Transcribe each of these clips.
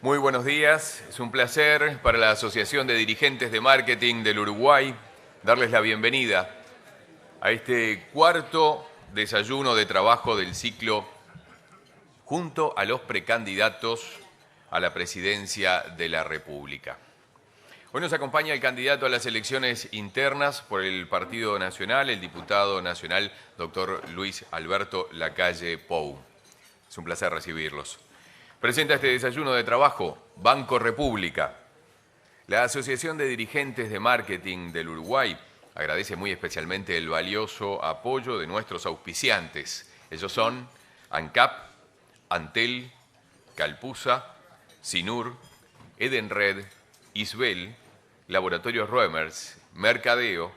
Muy buenos días, es un placer para la Asociación de Dirigentes de Marketing del Uruguay darles la bienvenida a este cuarto desayuno de trabajo del ciclo junto a los precandidatos a la presidencia de la República. Hoy nos acompaña el candidato a las elecciones internas por el Partido Nacional, el diputado nacional, doctor Luis Alberto Lacalle Pou. Es un placer recibirlos. Presenta este desayuno de trabajo Banco República. La Asociación de Dirigentes de Marketing del Uruguay agradece muy especialmente el valioso apoyo de nuestros auspiciantes. Ellos son ANCAP, Antel, Calpusa, Sinur, Edenred, Isbel, Laboratorios Roemers, Mercadeo,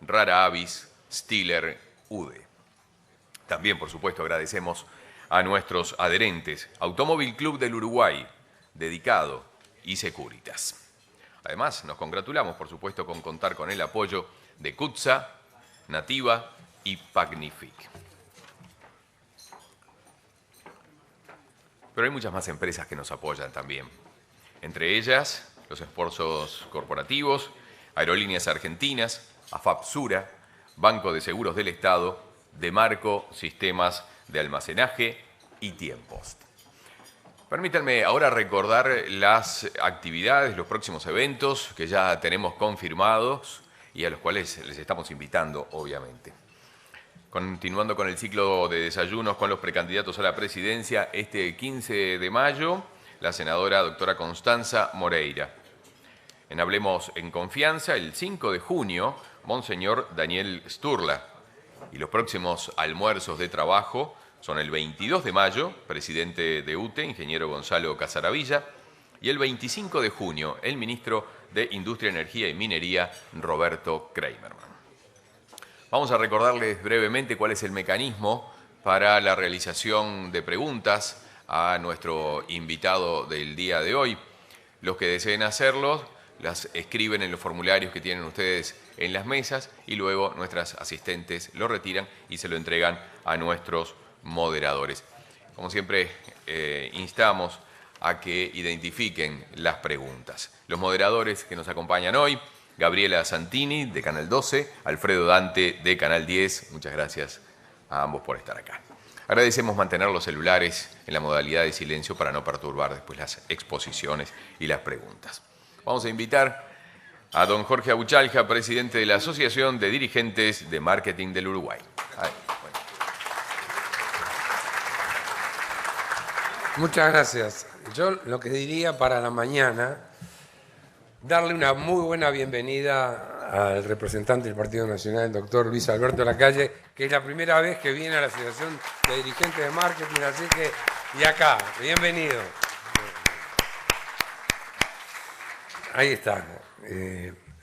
Rara Avis, Stiller, UDE. También, por supuesto, agradecemos a nuestros adherentes, Automóvil Club del Uruguay, Dedicado y Securitas. Además, nos congratulamos, por supuesto, con contar con el apoyo de CUTSA, Nativa y Pagnific. Pero hay muchas más empresas que nos apoyan también. Entre ellas, los esfuerzos corporativos, Aerolíneas Argentinas, AFAP-Sura, Banco de Seguros del Estado, Demarco Sistemas de Almacenaje y Tiempos. Permítanme ahora recordar las actividades, los próximos eventos que ya tenemos confirmados y a los cuales les estamos invitando, obviamente. Continuando con el ciclo de desayunos con los precandidatos a la presidencia, este 15 de mayo, la senadora doctora Constanza Moreira. En Hablemos en Confianza, el 5 de junio, Monseñor Daniel Sturla. Y los próximos almuerzos de trabajo son el 22 de mayo, presidente de UTE, ingeniero Gonzalo Casaravilla, y el 25 de junio, el ministro de Industria, Energía y Minería, Roberto Kramerman. Vamos a recordarles brevemente cuál es el mecanismo para la realización de preguntas a nuestro invitado del día de hoy. Los que deseen hacerlo las escriben en los formularios que tienen ustedes en las mesas y luego nuestras asistentes lo retiran y se lo entregan a nuestros moderadores. Como siempre, instamos a que identifiquen las preguntas. Los moderadores que nos acompañan hoy, Gabriela Santini, de Canal 12, Alfredo Dante, de Canal 10. Muchas gracias a ambos por estar acá. Agradecemos mantener los celulares en la modalidad de silencio para no perturbar después las exposiciones y las preguntas. Vamos a invitar a don Jorge Abuchalja, presidente de la Asociación de Dirigentes de Marketing del Uruguay. Muchas gracias. Yo lo que diría para la mañana, darle una muy buena bienvenida al representante del Partido Nacional, el doctor Luis Alberto Lacalle, que es la primera vez que viene a la Asociación de Dirigentes de Marketing, así que, y acá, bienvenido. Ahí está.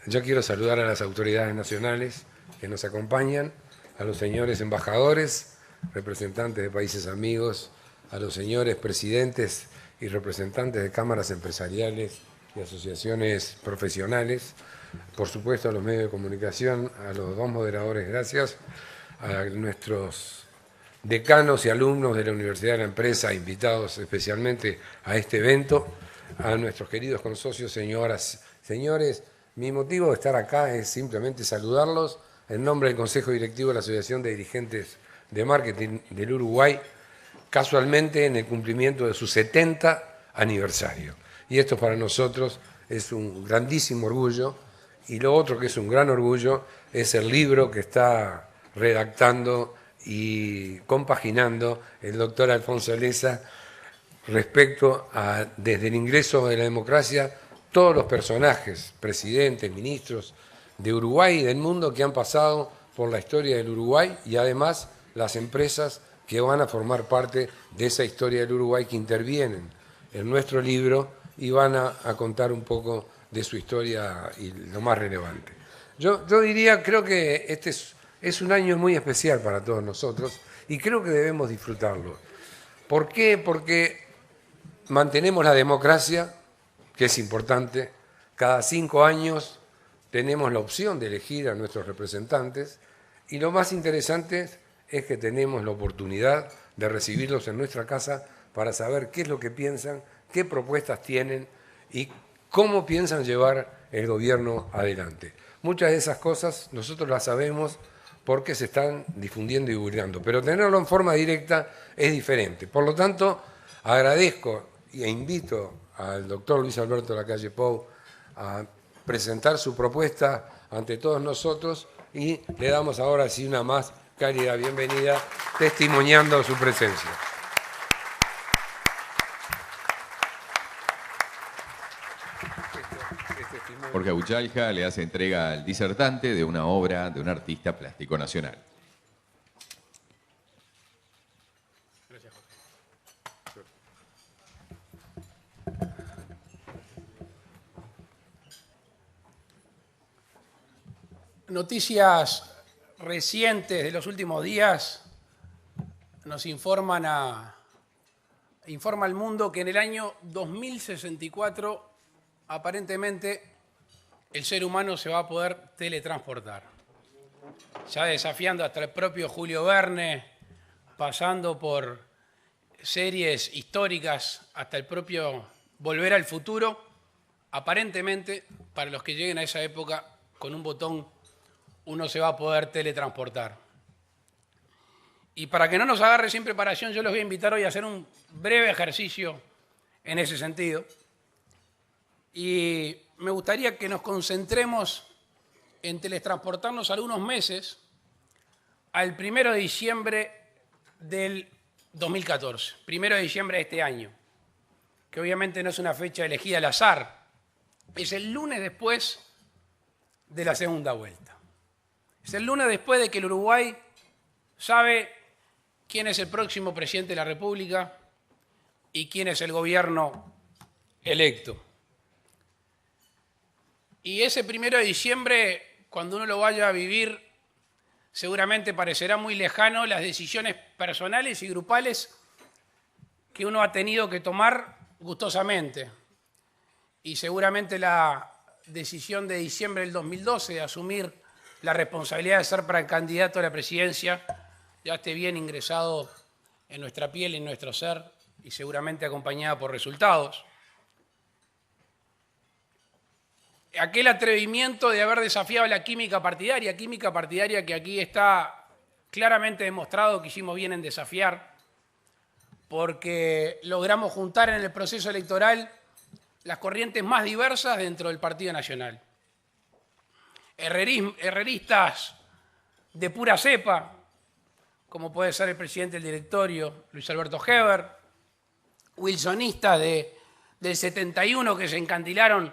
Yo quiero saludar a las autoridades nacionales que nos acompañan, a los señores embajadores, representantes de países amigos, a los señores presidentes y representantes de cámaras empresariales y asociaciones profesionales, por supuesto a los medios de comunicación, a los dos moderadores, gracias, a nuestros decanos y alumnos de la Universidad de la Empresa, invitados especialmente a este evento, a nuestros queridos consocios, señoras, señores. Mi motivo de estar acá es simplemente saludarlos en nombre del Consejo Directivo de la Asociación de Dirigentes de Marketing del Uruguay, casualmente en el cumplimiento de su 70 aniversario. Y esto para nosotros es un grandísimo orgullo, y lo otro que es un gran orgullo es el libro que está redactando y compaginando el doctor Alfonso Leza respecto a, desde el ingreso de la democracia, todos los personajes, presidentes, ministros de Uruguay y del mundo que han pasado por la historia del Uruguay y además las empresas que van a formar parte de esa historia del Uruguay que intervienen en nuestro libro y van a contar un poco de su historia y lo más relevante. Yo diría, creo que este es un año muy especial para todos nosotros y creo que debemos disfrutarlo. ¿Por qué? Porque mantenemos la democracia, que es importante. Cada 5 años tenemos la opción de elegir a nuestros representantes y lo más interesante es que tenemos la oportunidad de recibirlos en nuestra casa para saber qué es lo que piensan, qué propuestas tienen y cómo piensan llevar el gobierno adelante. Muchas de esas cosas nosotros las sabemos porque se están difundiendo y divulgando, pero tenerlo en forma directa es diferente. Por lo tanto, agradezco e invito al doctor Luis Alberto Lacalle Pou a presentar su propuesta ante todos nosotros y le damos ahora sí una más cálida bienvenida, testimoniando su presencia. Jorge Abuchalja le hace entrega al disertante de una obra de un artista plástico nacional. Gracias, Jorge. Noticias recientes de los últimos días nos informa al mundo que en el año 2064 aparentemente el ser humano se va a poder teletransportar. Ya desafiando hasta el propio Julio Verne, pasando por series históricas hasta el propio Volver al Futuro, aparentemente, para los que lleguen a esa época, con un botón uno se va a poder teletransportar. Y para que no nos agarre sin preparación, yo los voy a invitar hoy a hacer un breve ejercicio en ese sentido. Y me gustaría que nos concentremos en teletransportarnos algunos meses al 1 de diciembre del 2014, 1 de diciembre de este año, que obviamente no es una fecha elegida al azar, es el lunes después de la segunda vuelta. Es el lunes después de que el Uruguay sabe quién es el próximo presidente de la República y quién es el gobierno electo. Y ese 1 de diciembre, cuando uno lo vaya a vivir, seguramente parecerá muy lejano las decisiones personales y grupales que uno ha tenido que tomar gustosamente. Y seguramente la decisión de diciembre del 2012 de asumir la responsabilidad de ser precandidato a la presidencia ya esté bien ingresado en nuestra piel, en nuestro ser, y seguramente acompañada por resultados. Aquel atrevimiento de haber desafiado la química partidaria que aquí está claramente demostrado que hicimos bien en desafiar, porque logramos juntar en el proceso electoral las corrientes más diversas dentro del Partido Nacional. Herreristas de pura cepa, como puede ser el presidente del directorio, Luis Alberto Heber, wilsonistas del 71 que se encandilaron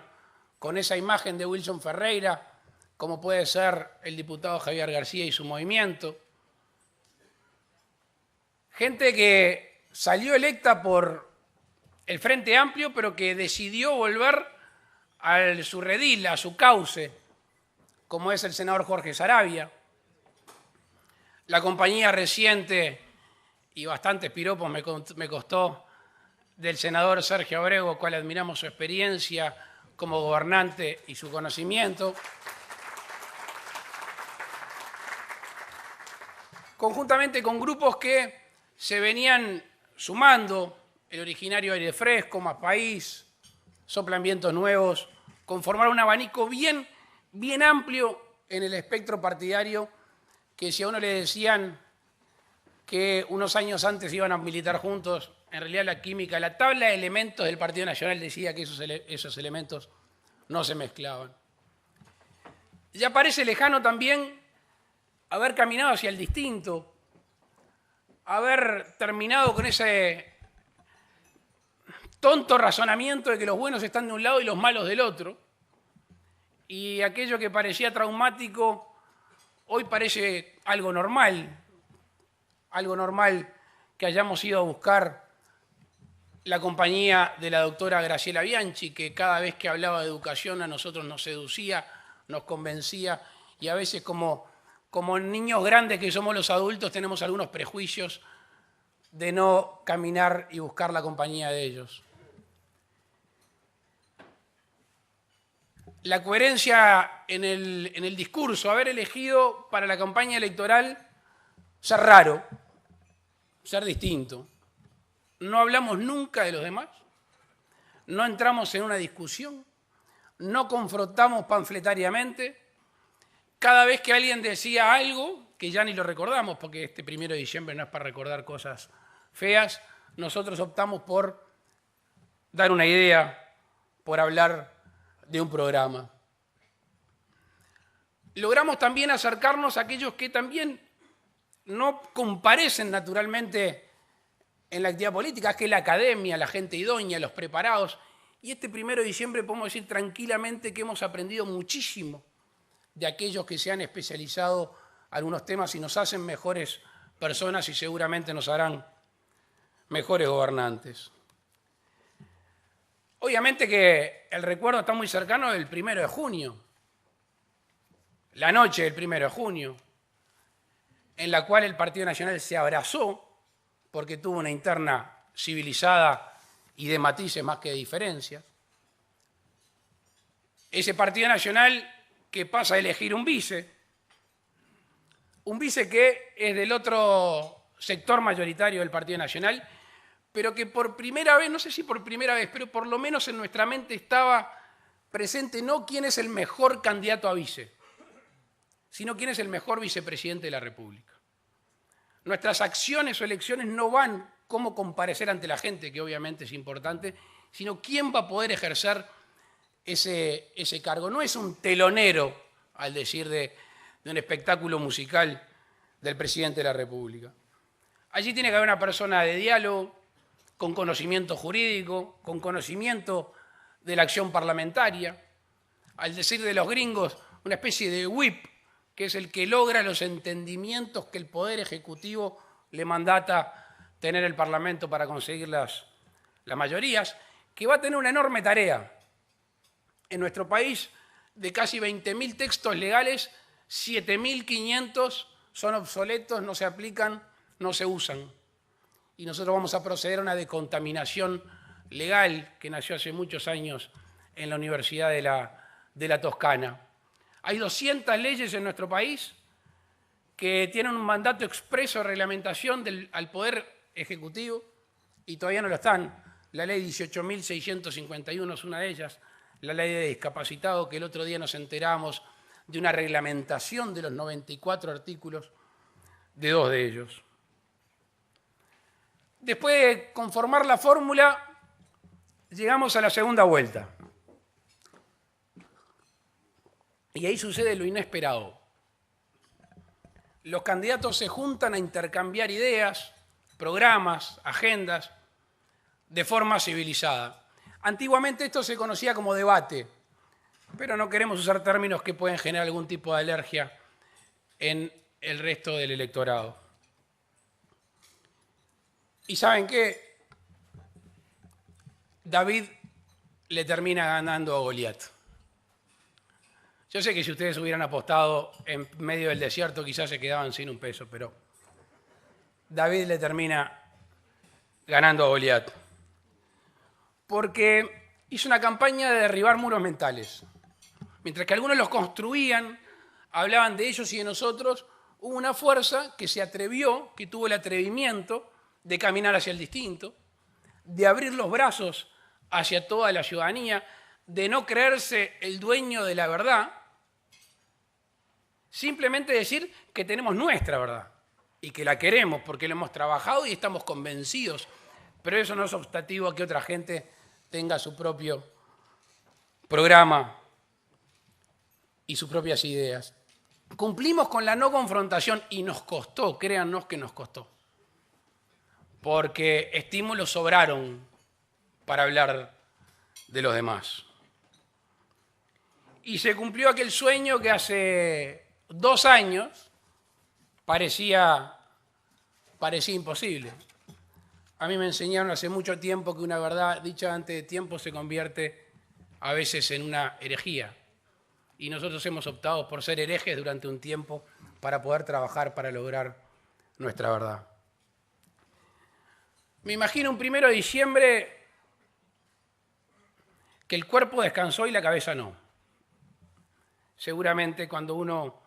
con esa imagen de Wilson Ferreira, como puede ser el diputado Javier García y su movimiento. Gente que salió electa por el Frente Amplio, pero que decidió volver a su redil, a su cauce, como es el senador Jorge Saravia. La compañía reciente, y bastantes piropos me costó, del senador Sergio Abrego, cual admiramos su experiencia como gobernante y su conocimiento. Conjuntamente con grupos que se venían sumando, el originario Aire Fresco, Más País, Soplan Vientos Nuevos, conformar un abanico bien amplio en el espectro partidario, que si a uno le decían que unos años antes iban a militar juntos, en realidad la química, la tabla de elementos del Partido Nacional decía que esos elementos no se mezclaban. Ya parece lejano también haber caminado hacia el distinto, haber terminado con ese tonto razonamiento de que los buenos están de un lado y los malos del otro, y aquello que parecía traumático hoy parece algo normal que hayamos ido a buscar la compañía de la doctora Graciela Bianchi, que cada vez que hablaba de educación a nosotros nos seducía, nos convencía, y a veces como niños grandes que somos los adultos tenemos algunos prejuicios de no caminar y buscar la compañía de ellos. La coherencia en el discurso, haber elegido para la campaña electoral ser raro, ser distinto. No hablamos nunca de los demás, no entramos en una discusión, no confrontamos panfletariamente. Cada vez que alguien decía algo, que ya ni lo recordamos, porque este 1 de diciembre no es para recordar cosas feas, nosotros optamos por dar una idea, por hablar de un programa. Logramos también acercarnos a aquellos que también no comparecen naturalmente en la actividad política, que es la academia, la gente idónea, los preparados. Y este 1 de diciembre podemos decir tranquilamente que hemos aprendido muchísimo de aquellos que se han especializado en algunos temas y nos hacen mejores personas y seguramente nos harán mejores gobernantes. Obviamente que el recuerdo está muy cercano del 1 de junio, la noche del 1 de junio, en la cual el Partido Nacional se abrazó porque tuvo una interna civilizada y de matices más que de diferencias. Ese Partido Nacional que pasa a elegir un vice que es del otro sector mayoritario del Partido Nacional, pero que por primera vez, no sé si por primera vez, pero por lo menos en nuestra mente estaba presente no quién es el mejor candidato a vice, sino quién es el mejor vicepresidente de la República. Nuestras acciones o elecciones no van cómo comparecer ante la gente, que obviamente es importante, sino quién va a poder ejercer ese cargo. No es un telonero, al decir de un espectáculo musical del presidente de la República. Allí tiene que haber una persona de diálogo, con conocimiento jurídico, con conocimiento de la acción parlamentaria. Al decir de los gringos, una especie de whip, que es el que logra los entendimientos que el Poder Ejecutivo le mandata tener el Parlamento para conseguir las mayorías, que va a tener una enorme tarea. En nuestro país, de casi 20.000 textos legales, 7.500 son obsoletos, no se aplican, no se usan. Y nosotros vamos a proceder a una decontaminación legal que nació hace muchos años en la Universidad de la Toscana. Hay 200 leyes en nuestro país que tienen un mandato expreso de reglamentación al Poder Ejecutivo y todavía no lo están. La ley 18.651 es una de ellas, la ley de discapacitado, que el otro día nos enteramos de una reglamentación de los 94 artículos de 2 de ellos. Después de conformar la fórmula, llegamos a la segunda vuelta. Y ahí sucede lo inesperado. Los candidatos se juntan a intercambiar ideas, programas, agendas, de forma civilizada. Antiguamente esto se conocía como debate, pero no queremos usar términos que pueden generar algún tipo de alergia en el resto del electorado. ¿Y saben qué? David le termina ganando a Goliat. Yo sé que si ustedes hubieran apostado en medio del desierto quizás se quedaban sin un peso, pero David le termina ganando a Goliat. Porque hizo una campaña de derribar muros mentales. Mientras que algunos los construían, hablaban de ellos y de nosotros, hubo una fuerza que se atrevió, que tuvo el atrevimiento de caminar hacia el distinto, de abrir los brazos hacia toda la ciudadanía, de no creerse el dueño de la verdad, simplemente decir que tenemos nuestra verdad y que la queremos porque la hemos trabajado y estamos convencidos, pero eso no es obstativo a que otra gente tenga su propio programa y sus propias ideas. Cumplimos con la no confrontación y nos costó, créannos que nos costó, porque estímulos sobraron para hablar de los demás. Y se cumplió aquel sueño que hace 2 años parecía imposible. A mí me enseñaron hace mucho tiempo que una verdad dicha antes de tiempo se convierte a veces en una herejía. Y nosotros hemos optado por ser herejes durante un tiempo para poder trabajar para lograr nuestra verdad. Me imagino un 1 de diciembre que el cuerpo descansó y la cabeza no. Seguramente cuando uno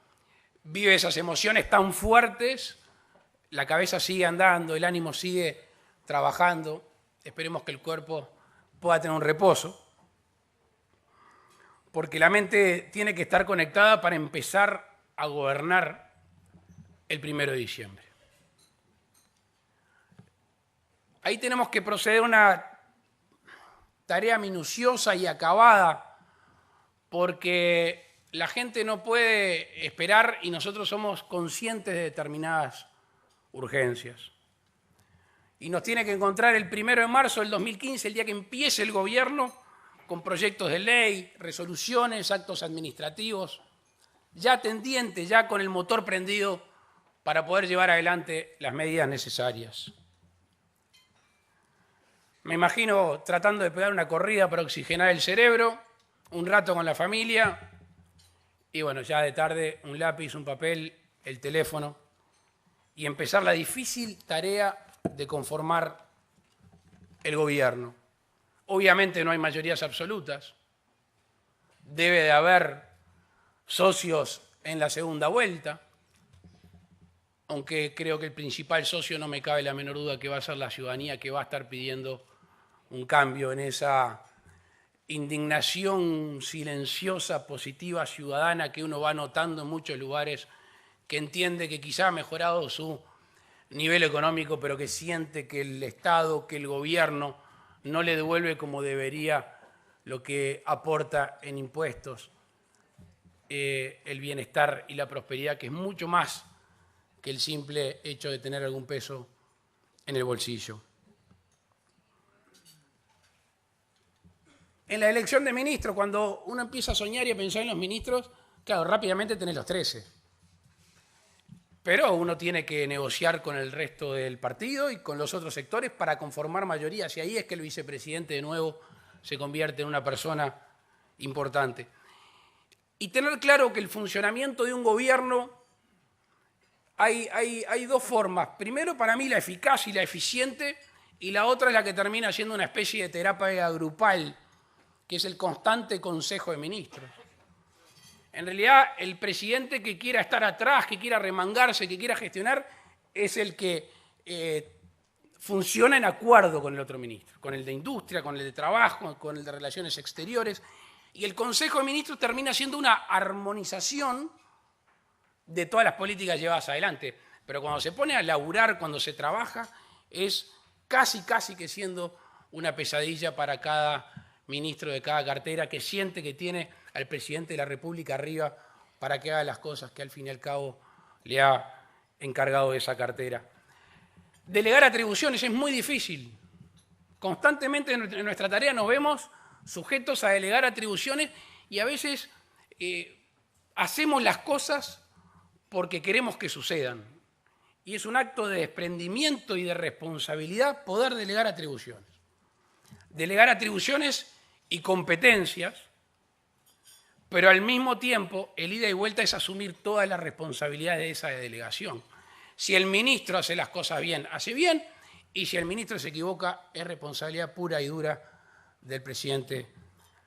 vive esas emociones tan fuertes, la cabeza sigue andando, el ánimo sigue trabajando, esperemos que el cuerpo pueda tener un reposo, porque la mente tiene que estar conectada para empezar a gobernar el 1 de diciembre. Ahí tenemos que proceder a una tarea minuciosa y acabada, porque la gente no puede esperar y nosotros somos conscientes de determinadas urgencias. Y nos tiene que encontrar el 1 de marzo del 2015, el día que empiece el gobierno, con proyectos de ley, resoluciones, actos administrativos, ya tendientes, ya con el motor prendido para poder llevar adelante las medidas necesarias. Me imagino tratando de pegar una corrida para oxigenar el cerebro, un rato con la familia y bueno, ya de tarde un lápiz, un papel, el teléfono y empezar la difícil tarea de conformar el gobierno. Obviamente no hay mayorías absolutas, debe de haber socios en la segunda vuelta, aunque creo que el principal socio no me cabe la menor duda que va a ser la ciudadanía, que va a estar pidiendo un cambio en esa indignación silenciosa, positiva, ciudadana que uno va notando en muchos lugares, que entiende que quizá ha mejorado su nivel económico, pero que siente que el Estado, que el gobierno no le devuelve como debería lo que aporta en impuestos, el bienestar y la prosperidad, que es mucho más que el simple hecho de tener algún peso en el bolsillo. En la elección de ministros, cuando uno empieza a soñar y a pensar en los ministros, claro, rápidamente tenés los 13. Pero uno tiene que negociar con el resto del partido y con los otros sectores para conformar mayorías. Y ahí es que el vicepresidente de nuevo se convierte en una persona importante. Y tener claro que el funcionamiento de un gobierno hay dos formas. Primero, para mí, la eficaz y la eficiente, y la otra es la que termina siendo una especie de terapia grupal, que es el constante Consejo de Ministros. En realidad, el presidente que quiera estar atrás, que quiera remangarse, que quiera gestionar, es el que funciona en acuerdo con el otro ministro, con el de Industria, con el de Trabajo, con el de Relaciones Exteriores, y el Consejo de Ministros termina siendo una armonización de todas las políticas llevadas adelante. Pero cuando se pone a laburar, cuando se trabaja, es casi que siendo una pesadilla para cada ministro de cada cartera que siente que tiene al presidente de la República arriba para que haga las cosas que al fin y al cabo le ha encargado de esa cartera. Delegar atribuciones es muy difícil. Constantemente en nuestra tarea nos vemos sujetos a delegar atribuciones y a veces hacemos las cosas porque queremos que sucedan. Y es un acto de desprendimiento y de responsabilidad poder delegar atribuciones. Delegar atribuciones y competencias, pero al mismo tiempo el ida y vuelta es asumir toda la responsabilidad de esa delegación. Si el ministro hace las cosas bien, hace bien, y si el ministro se equivoca, es responsabilidad pura y dura del presidente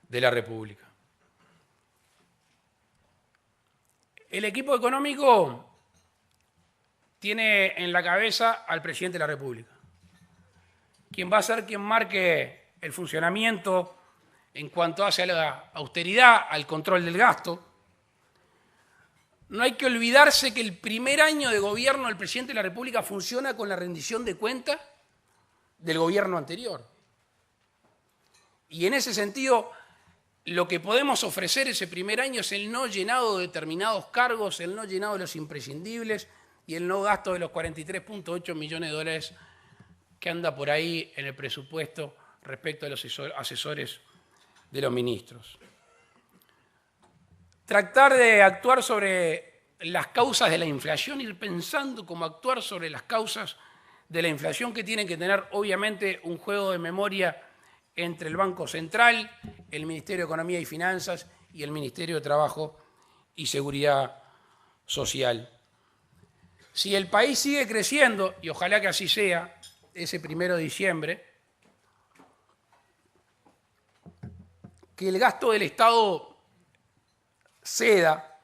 de la República. El equipo económico tiene en la cabeza al presidente de la República, quien va a ser quien marque el funcionamiento en cuanto hace a la austeridad, al control del gasto. No hay que olvidarse que el primer año de gobierno del presidente de la República funciona con la rendición de cuentas del gobierno anterior. Y en ese sentido, lo que podemos ofrecer ese primer año es el no llenado de determinados cargos, el no llenado de los imprescindibles y el no gasto de los 43.8 millones de dólares que anda por ahí en el presupuesto respecto a los asesores de los ministros. Tratar de actuar sobre las causas de la inflación, ir pensando cómo actuar sobre las causas de la inflación, que tienen que tener obviamente un juego de memoria entre el Banco Central, el Ministerio de Economía y Finanzas y el Ministerio de Trabajo y Seguridad Social. Si el país sigue creciendo, y ojalá que así sea, ese 1 de diciembre, que el gasto del Estado ceda,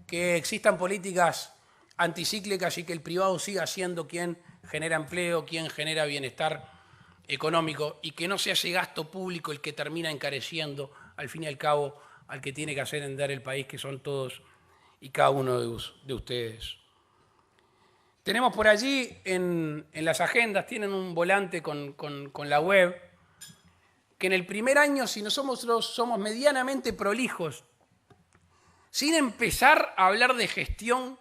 que existan políticas anticíclicas y que el privado siga siendo quien genera empleo, quien genera bienestar económico y que no sea ese gasto público el que termina encareciendo, al fin y al cabo, al que tiene que hacer andar el país, que son todos y cada uno de ustedes. Tenemos por allí en las agendas, tienen un volante con la web, que en el primer año, si nosotros somos medianamente prolijos, sin empezar a hablar de gestión,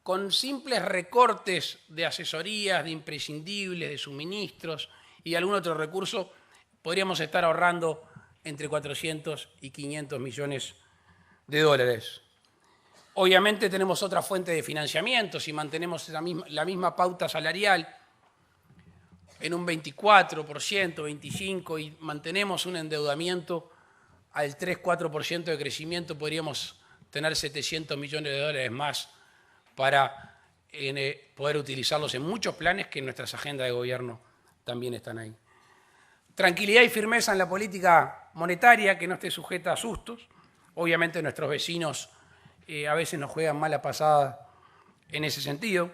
con simples recortes de asesorías, de imprescindibles, de suministros y algún otro recurso, podríamos estar ahorrando entre 400 y 500 millones de dólares. Obviamente tenemos otra fuente de financiamiento, si mantenemos la misma pauta salarial en un 24%, 25% y mantenemos un endeudamiento al 3-4% de crecimiento, podríamos tener 700 millones de dólares más para poder utilizarlos en muchos planes que en nuestras agendas de gobierno también están ahí. Tranquilidad y firmeza en la política monetaria, que no esté sujeta a sustos. Obviamente nuestros vecinos a veces nos juegan mala pasada en ese sentido.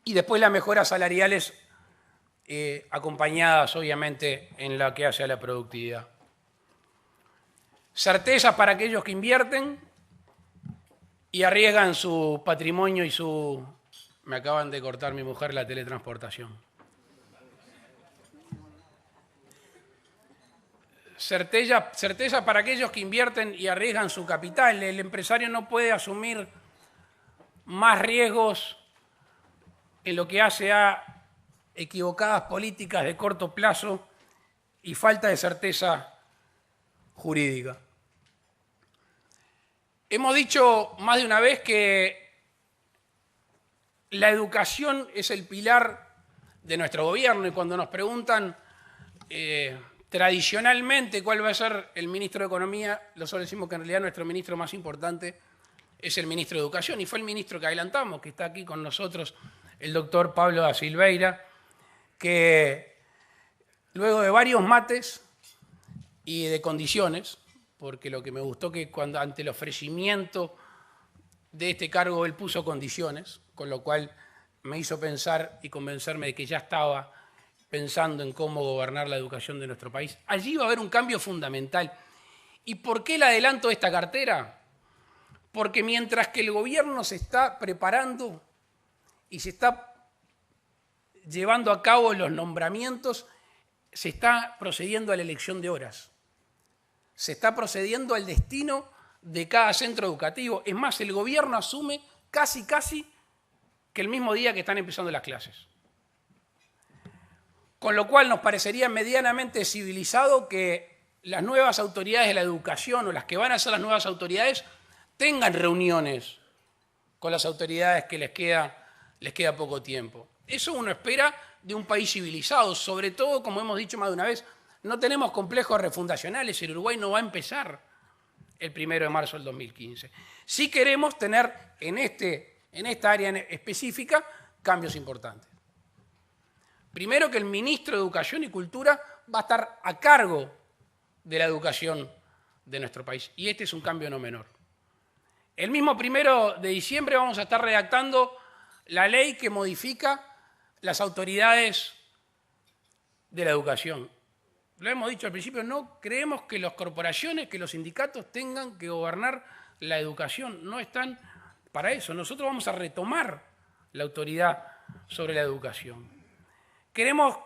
Y después las mejoras salariales acompañadas, obviamente, en lo que hace a la productividad. Certezas para aquellos que invierten y arriesgan su patrimonio y su... Me acaban de cortar mi mujer la teletransportación. Certeza para aquellos que invierten y arriesgan su capital. El empresario no puede asumir más riesgos en lo que hace a equivocadas políticas de corto plazo y falta de certeza jurídica. Hemos dicho más de una vez que la educación es el pilar de nuestro gobierno y cuando nos preguntan tradicionalmente cuál va a ser el ministro de Economía, nosotros decimos que en realidad nuestro ministro más importante es el ministro de Educación y fue el ministro que adelantamos, que está aquí con nosotros, el doctor Pablo da Silveira, que luego de varios mates y de condiciones, porque lo que me gustó que cuando ante el ofrecimiento de este cargo él puso condiciones, con lo cual me hizo pensar y convencerme de que ya estaba pensando en cómo gobernar la educación de nuestro país. Allí va a haber un cambio fundamental. ¿Y por qué el adelanto de esta cartera? Porque mientras que el gobierno se está preparando y se está llevando a cabo los nombramientos, se está procediendo a la elección de horas. Se está procediendo al destino de cada centro educativo. Es más, el gobierno asume casi que el mismo día que están empezando las clases. Con lo cual nos parecería medianamente civilizado que las nuevas autoridades de la educación o las que van a ser las nuevas autoridades tengan reuniones con las autoridades que les queda poco tiempo. Eso uno espera de un país civilizado, sobre todo, como hemos dicho más de una vez, no tenemos complejos refundacionales, el Uruguay no va a empezar el 1 de marzo del 2015. Sí queremos tener en esta área específica cambios importantes. Primero, que el ministro de Educación y Cultura va a estar a cargo de la educación de nuestro país. Y este es un cambio no menor. El mismo 1 de diciembre vamos a estar redactando la ley que modifica las autoridades de la educación. Lo hemos dicho al principio, no creemos que las corporaciones, que los sindicatos tengan que gobernar la educación. No están para eso. Nosotros vamos a retomar la autoridad sobre la educación. Queremos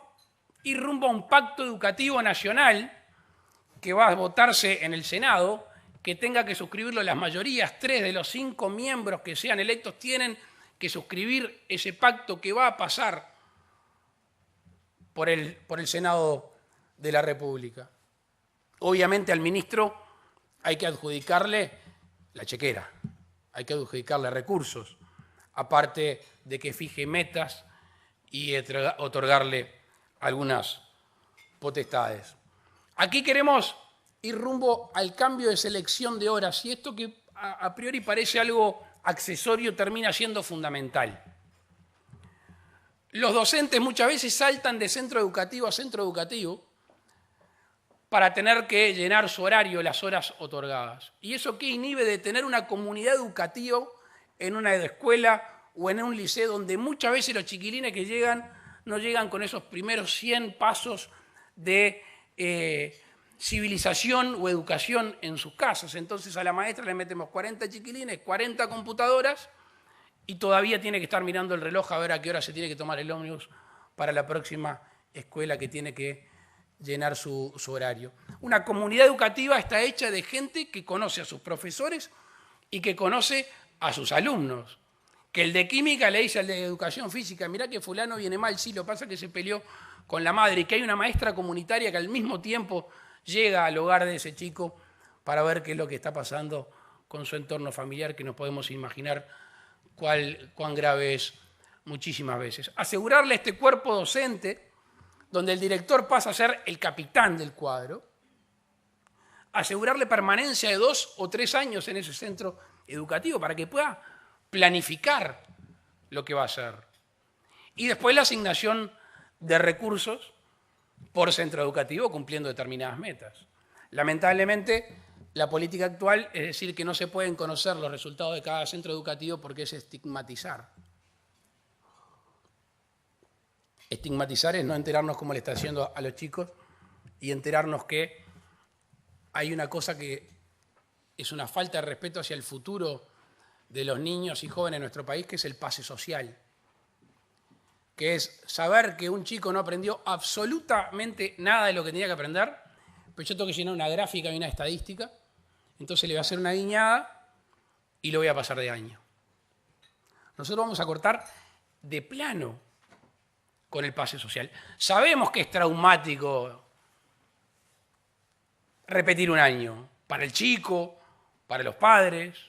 ir rumbo a un pacto educativo nacional que va a votarse en el Senado, que tenga que suscribirlo las mayorías. 3 de los 5 miembros que sean electos tienen que suscribir ese pacto que va a pasar por el Senado de la República. Obviamente al ministro hay que adjudicarle la chequera, hay que adjudicarle recursos, aparte de que fije metas y otorgarle algunas potestades. Aquí queremos ir rumbo al cambio de selección de horas y esto que a priori parece algo accesorio termina siendo fundamental. Los docentes muchas veces saltan de centro educativo a centro educativo para tener que llenar su horario, las horas otorgadas. ¿Y eso qué inhibe de tener una comunidad educativa en una escuela o en un liceo donde muchas veces los chiquilines que llegan no llegan con esos primeros 100 pasos de civilización o educación en sus casas. Entonces a la maestra le metemos 40 chiquilines, 40 computadoras y todavía tiene que estar mirando el reloj a ver a qué hora se tiene que tomar el ómnibus para la próxima escuela que tiene que llenar su horario. Una comunidad educativa está hecha de gente que conoce a sus profesores y que conoce a sus alumnos. Que el de química le dice al de educación física, mirá que fulano viene mal, sí, lo pasa que se peleó con la madre, y que hay una maestra comunitaria que al mismo tiempo llega al hogar de ese chico para ver qué es lo que está pasando con su entorno familiar, que nos podemos imaginar cuán grave es muchísimas veces. Asegurarle a este cuerpo docente, donde el director pasa a ser el capitán del cuadro, asegurarle permanencia de 2 o 3 años en ese centro educativo para que pueda planificar lo que va a hacer. Y después la asignación de recursos por centro educativo cumpliendo determinadas metas. Lamentablemente, la política actual es decir que no se pueden conocer los resultados de cada centro educativo porque es estigmatizar. Estigmatizar es no enterarnos cómo le está haciendo a los chicos y enterarnos que hay una cosa que es una falta de respeto hacia el futuro de los niños y jóvenes de nuestro país, que es el pase social. Que es saber que un chico no aprendió absolutamente nada de lo que tenía que aprender, pero yo tengo que llenar una gráfica y una estadística, entonces le voy a hacer una guiñada y lo voy a pasar de año. Nosotros vamos a cortar de plano con el pase social. Sabemos que es traumático repetir un año, para el chico, para los padres,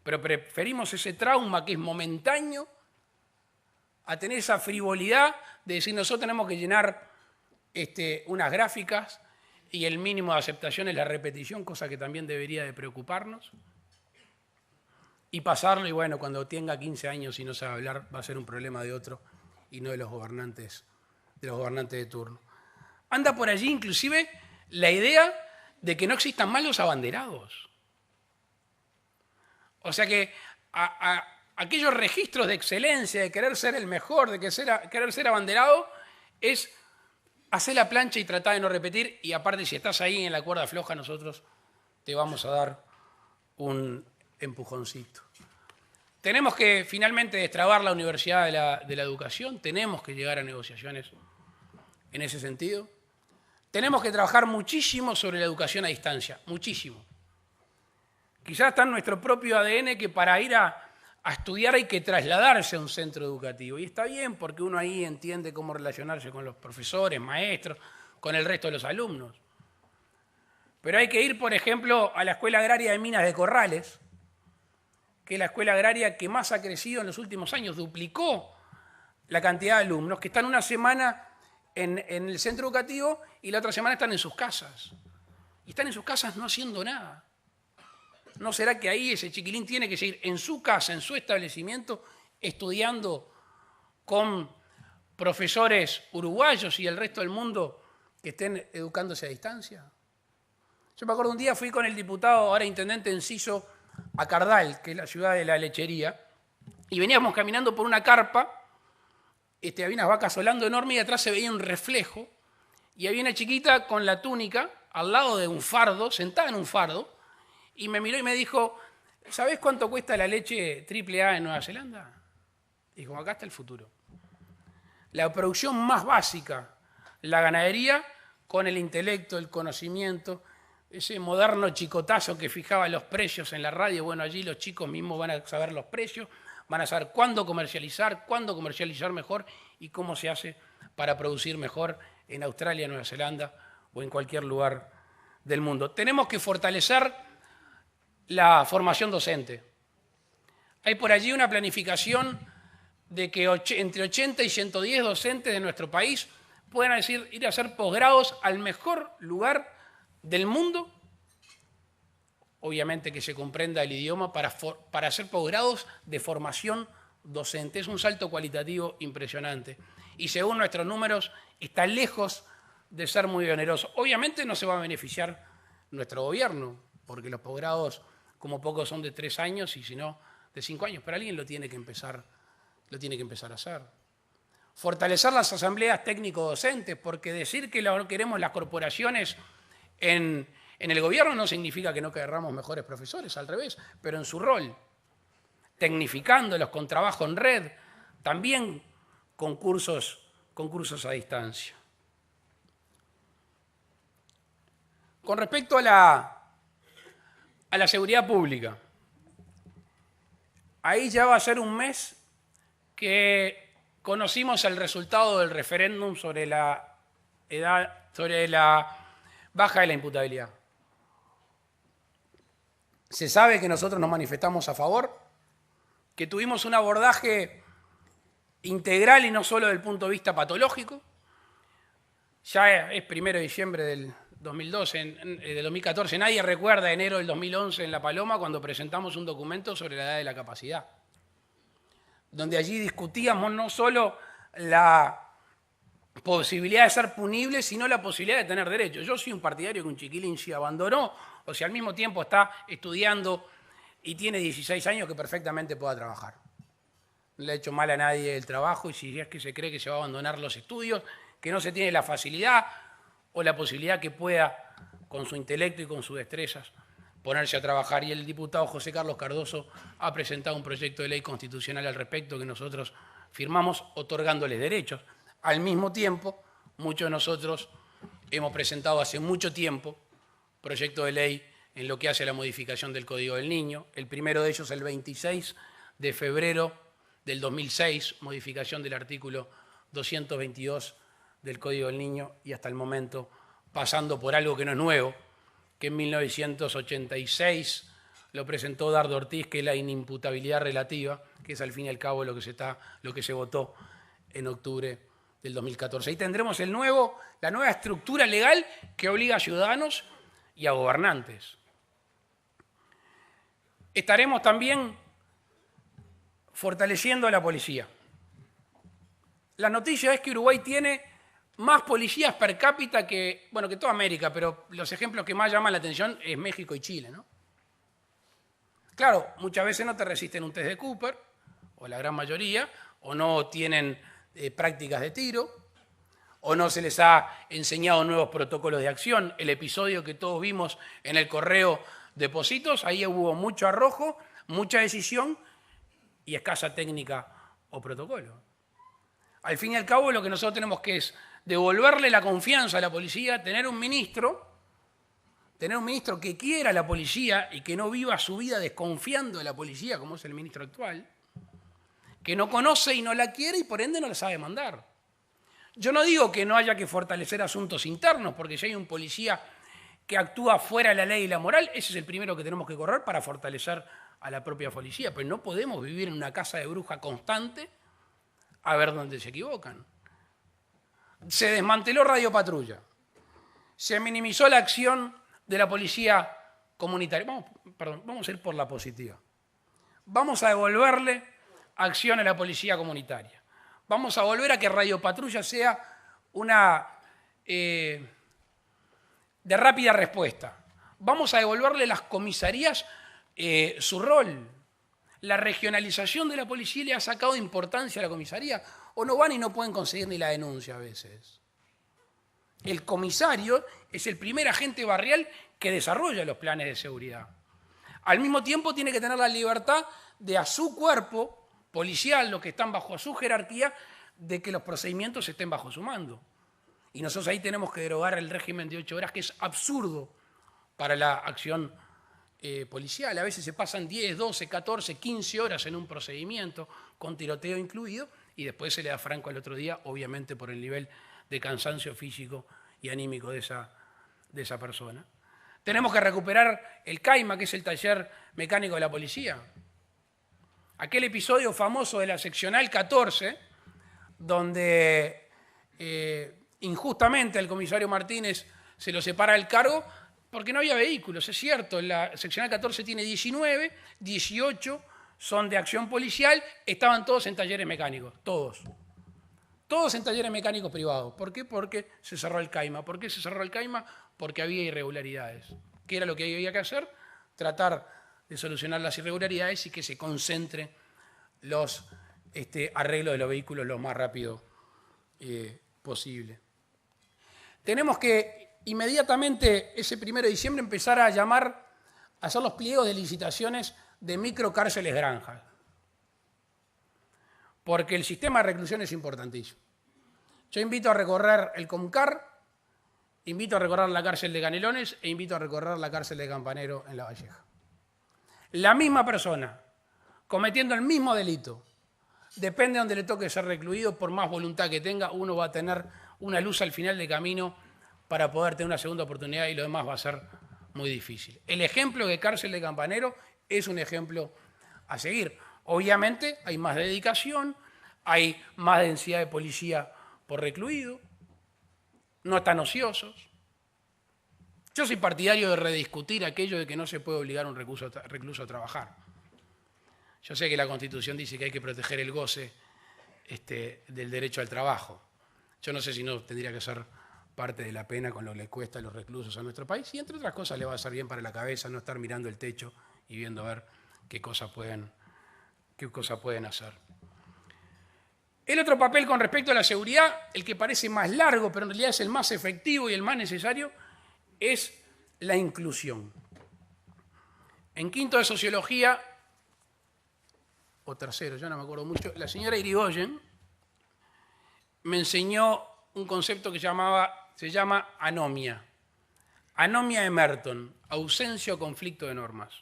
pero preferimos ese trauma que es momentáneo a tener esa frivolidad de decir nosotros tenemos que llenar unas gráficas y el mínimo de aceptación es la repetición, cosa que también debería de preocuparnos, y pasarlo, y bueno, cuando tenga 15 años y no sabe hablar va a ser un problema de otro y no de los gobernantes de turno. Anda por allí inclusive la idea de que no existan más los abanderados. O sea que aquellos registros de excelencia, de querer ser el mejor, de querer ser abanderado, es hacer la plancha y tratar de no repetir, y aparte si estás ahí en la cuerda floja nosotros te vamos a dar un empujoncito. Tenemos que finalmente destrabar la universidad de la educación, tenemos que llegar a negociaciones en ese sentido. Tenemos que trabajar muchísimo sobre la educación a distancia, muchísimo. Quizás está en nuestro propio ADN que para ir a estudiar hay que trasladarse a un centro educativo. Y está bien porque uno ahí entiende cómo relacionarse con los profesores, maestros, con el resto de los alumnos. Pero hay que ir, por ejemplo, a la Escuela Agraria de Minas de Corrales, que es la escuela agraria que más ha crecido en los últimos años, duplicó la cantidad de alumnos, que están una semana en el centro educativo y la otra semana están en sus casas. Y están en sus casas no haciendo nada. ¿No será que ahí ese chiquilín tiene que seguir en su casa, en su establecimiento, estudiando con profesores uruguayos y el resto del mundo que estén educándose a distancia? Yo me acuerdo un día fui con el diputado, ahora intendente Enciso, a Cardal, que es la ciudad de la lechería, y veníamos caminando por una carpa, había unas vacas solando enormes y atrás se veía un reflejo, y había una chiquita con la túnica al lado de un fardo, sentada en un fardo, y me miró y me dijo, ¿sabés cuánto cuesta la leche AAA en Nueva Zelanda? Dijo, acá está el futuro. La producción más básica, la ganadería, con el intelecto, el conocimiento, ese moderno chicotazo que fijaba los precios en la radio, bueno, allí los chicos mismos van a saber los precios, van a saber cuándo comercializar mejor y cómo se hace para producir mejor en Australia, Nueva Zelanda o en cualquier lugar del mundo. Tenemos que fortalecer la formación docente. Hay por allí una planificación de que entre 80 y 110 docentes de nuestro país puedan ir a hacer posgrados al mejor lugar del mundo, obviamente que se comprenda el idioma, para hacer posgrados de formación docente. Es un salto cualitativo impresionante. Y según nuestros números, está lejos de ser muy oneroso. Obviamente no se va a beneficiar nuestro gobierno, porque los posgrados, como poco, son de 3 años, y si no, de 5 años, pero alguien lo tiene que empezar a hacer. Fortalecer las asambleas técnico-docentes, porque decir que queremos las corporaciones en el gobierno no significa que no querramos mejores profesores, al revés, pero en su rol, tecnificándolos con trabajo en red, también con cursos a distancia. Con respecto a la seguridad pública, ahí ya va a ser un mes que conocimos el resultado del referéndum sobre la baja de la imputabilidad. Se sabe que nosotros nos manifestamos a favor, que tuvimos un abordaje integral y no solo desde el punto de vista patológico. Ya es 1 de diciembre del 2014, nadie recuerda enero del 2011 en La Paloma cuando presentamos un documento sobre la edad de la capacidad, donde allí discutíamos no solo la posibilidad de ser punible, sino la posibilidad de tener derechos. Yo soy un partidario que un chiquilín si abandonó, o si al mismo tiempo está estudiando y tiene 16 años, que perfectamente pueda trabajar. No le ha hecho mal a nadie el trabajo, y si es que se cree que se va a abandonar los estudios, que no se tiene la facilidad o la posibilidad que pueda, con su intelecto y con sus destrezas, ponerse a trabajar. Y el diputado José Carlos Cardoso ha presentado un proyecto de ley constitucional al respecto que nosotros firmamos, otorgándoles derechos. Al mismo tiempo, muchos de nosotros hemos presentado hace mucho tiempo proyecto de ley en lo que hace a la modificación del Código del Niño. El primero de ellos, el 26 de febrero del 2006, modificación del artículo 222 del Código del Niño, y hasta el momento pasando por algo que no es nuevo, que en 1986 lo presentó Dardo Ortiz, que es la inimputabilidad relativa, que es al fin y al cabo lo que se votó en octubre del 2014. Ahí tendremos la nueva estructura legal que obliga a ciudadanos y a gobernantes. Estaremos también fortaleciendo a la policía. La noticia es que Uruguay tiene más policías per cápita que toda América, pero los ejemplos que más llaman la atención es México y Chile, ¿no? Claro, muchas veces no te resisten un test de Cooper, o la gran mayoría, o no tienen prácticas de tiro, o no se les ha enseñado nuevos protocolos de acción. El episodio que todos vimos en el correo de Pocitos, ahí hubo mucho arrojo, mucha decisión y escasa técnica o protocolo. Al fin y al cabo, lo que nosotros tenemos que es devolverle la confianza a la policía, tener un ministro que quiera a la policía y que no viva su vida desconfiando de la policía, como es el ministro actual, que no conoce y no la quiere y por ende no la sabe mandar. Yo no digo que no haya que fortalecer asuntos internos, porque si hay un policía que actúa fuera de la ley y la moral, ese es el primero que tenemos que correr para fortalecer a la propia policía, pero no podemos vivir en una casa de bruja constante a ver dónde se equivocan. Se desmanteló Radio Patrulla, se minimizó la acción de la policía comunitaria. Vamos a ir por la positiva. Vamos a devolverle acción a la policía comunitaria. Vamos a volver a que Radio Patrulla sea una de rápida respuesta. Vamos a devolverle a las comisarías su rol. La regionalización de la policía le ha sacado importancia a la comisaría, o no van y no pueden conseguir ni la denuncia a veces. El comisario es el primer agente barrial que desarrolla los planes de seguridad. Al mismo tiempo tiene que tener la libertad de a su cuerpo policial, los que están bajo su jerarquía, de que los procedimientos estén bajo su mando. Y nosotros ahí tenemos que derogar el régimen de 8 horas, que es absurdo para la acción policial. A veces se pasan 10, 12, 14, 15 horas en un procedimiento, con tiroteo incluido, y después se le da franco al otro día, obviamente por el nivel de cansancio físico y anímico de esa persona. Tenemos que recuperar el CAIMA, que es el taller mecánico de la policía. Aquel episodio famoso de la seccional 14, donde injustamente al comisario Martínez se lo separa del cargo porque no había vehículos. Es cierto, la seccional 14 tiene 19, 18 son de acción policial, estaban todos en talleres mecánicos, todos. Todos en talleres mecánicos privados. ¿Por qué? Porque se cerró el CAIMA. ¿Por qué se cerró el CAIMA? Porque había irregularidades. ¿Qué era lo que había que hacer? Tratar de solucionar las irregularidades y que se concentre los arreglos de los vehículos lo más rápido posible. Tenemos que inmediatamente, ese 1 de diciembre, empezar a llamar, a hacer los pliegos de licitaciones de microcárceles granjas. Porque el sistema de reclusión es importantísimo. Yo invito a recorrer el Comcar, invito a recorrer la cárcel de Canelones e invito a recorrer la cárcel de Campanero en La Valleja. La misma persona, cometiendo el mismo delito, depende de donde le toque ser recluido, por más voluntad que tenga, uno va a tener una luz al final del camino para poder tener una segunda oportunidad y lo demás va a ser muy difícil. El ejemplo de cárcel de Campanero es un ejemplo a seguir. Obviamente hay más dedicación, hay más densidad de policía por recluido, no están ociosos. Yo soy partidario de rediscutir aquello de que no se puede obligar a un recluso a trabajar. Yo sé que la Constitución dice que hay que proteger el goce del derecho al trabajo. Yo no sé si no tendría que ser parte de la pena con lo que le cuesta a los reclusos a nuestro país y entre otras cosas le va a hacer bien para la cabeza no estar mirando el techo y viendo a ver qué cosas pueden hacer. El otro papel con respecto a la seguridad, el que parece más largo, pero en realidad es el más efectivo y el más necesario, es la inclusión. En quinto de Sociología, o tercero, ya no me acuerdo mucho, la señora Irigoyen me enseñó un concepto que se llama anomia. Anomia de Merton, ausencia o conflicto de normas.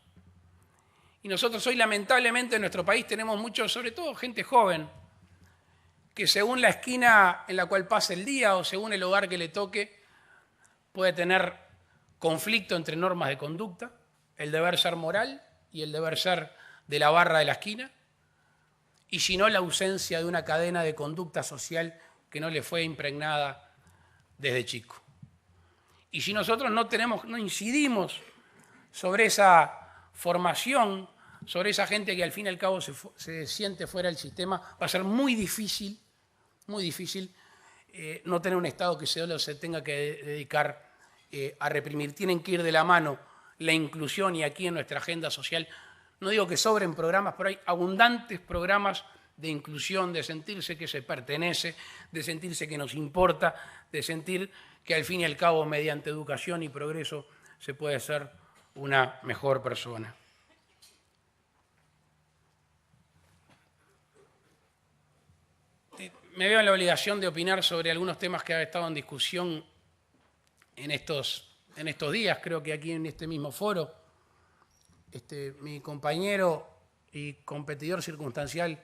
Y nosotros hoy, lamentablemente, en nuestro país tenemos muchos, sobre todo gente joven, que según la esquina en la cual pase el día o según el hogar que le toque, puede tener conflicto entre normas de conducta, el deber ser moral y el deber ser de la barra de la esquina, y si no, la ausencia de una cadena de conducta social que no le fue impregnada desde chico. Y si nosotros no incidimos sobre esa formación, sobre esa gente que al fin y al cabo se siente fuera del sistema, va a ser muy difícil no tener un Estado que solo se tenga que dedicar a reprimir. Tienen que ir de la mano la inclusión y aquí en nuestra agenda social, no digo que sobren programas, pero hay abundantes programas de inclusión, de sentirse que se pertenece, de sentirse que nos importa, de sentir que al fin y al cabo mediante educación y progreso se puede ser una mejor persona. Me veo en la obligación de opinar sobre algunos temas que han estado en discusión en estos días, creo que aquí en este mismo foro. Mi compañero y competidor circunstancial,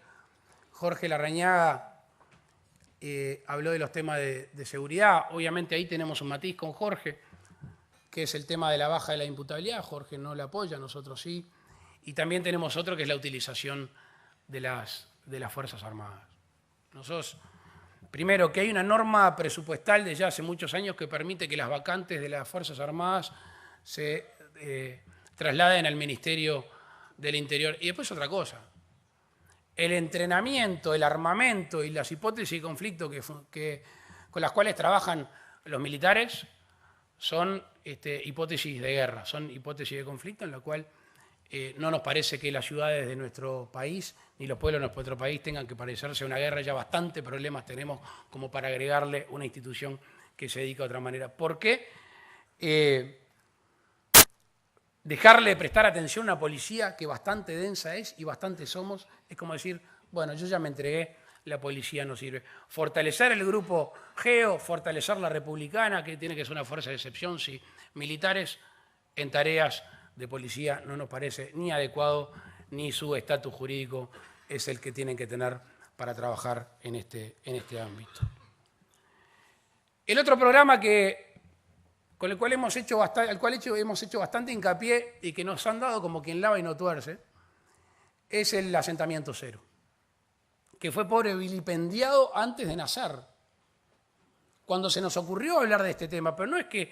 Jorge Larrañaga, habló de los temas de seguridad. Obviamente ahí tenemos un matiz con Jorge, que es el tema de la baja de la imputabilidad. Jorge no la apoya, nosotros sí. Y también tenemos otro que es la utilización de las Fuerzas Armadas. Nosotros, primero, que hay una norma presupuestal de ya hace muchos años que permite que las vacantes de las Fuerzas Armadas se trasladen al Ministerio del Interior. Y después otra cosa. El entrenamiento, el armamento y las hipótesis de conflicto con las cuales trabajan los militares son hipótesis de guerra, son hipótesis de conflicto en la cual no nos parece que las ciudades de nuestro país ni los pueblos de nuestro país tengan que parecerse a una guerra. Ya bastante problemas tenemos como para agregarle una institución que se dedica a otra manera. ¿Por qué dejarle de prestar atención a una policía que bastante densa es y bastante somos? Es como decir, bueno, yo ya me entregué, la policía no sirve. Fortalecer el grupo GEO, fortalecer la republicana, que tiene que ser una fuerza de excepción, sí, militares en tareas de policía no nos parece ni adecuado, ni su estatus jurídico es el que tienen que tener para trabajar en este ámbito. El otro programa con el cual hemos hecho bastante hincapié y que nos han dado como quien lava y no tuerce, es el asentamiento cero, que fue pobre vilipendiado antes de nacer, cuando se nos ocurrió hablar de este tema. Pero no es que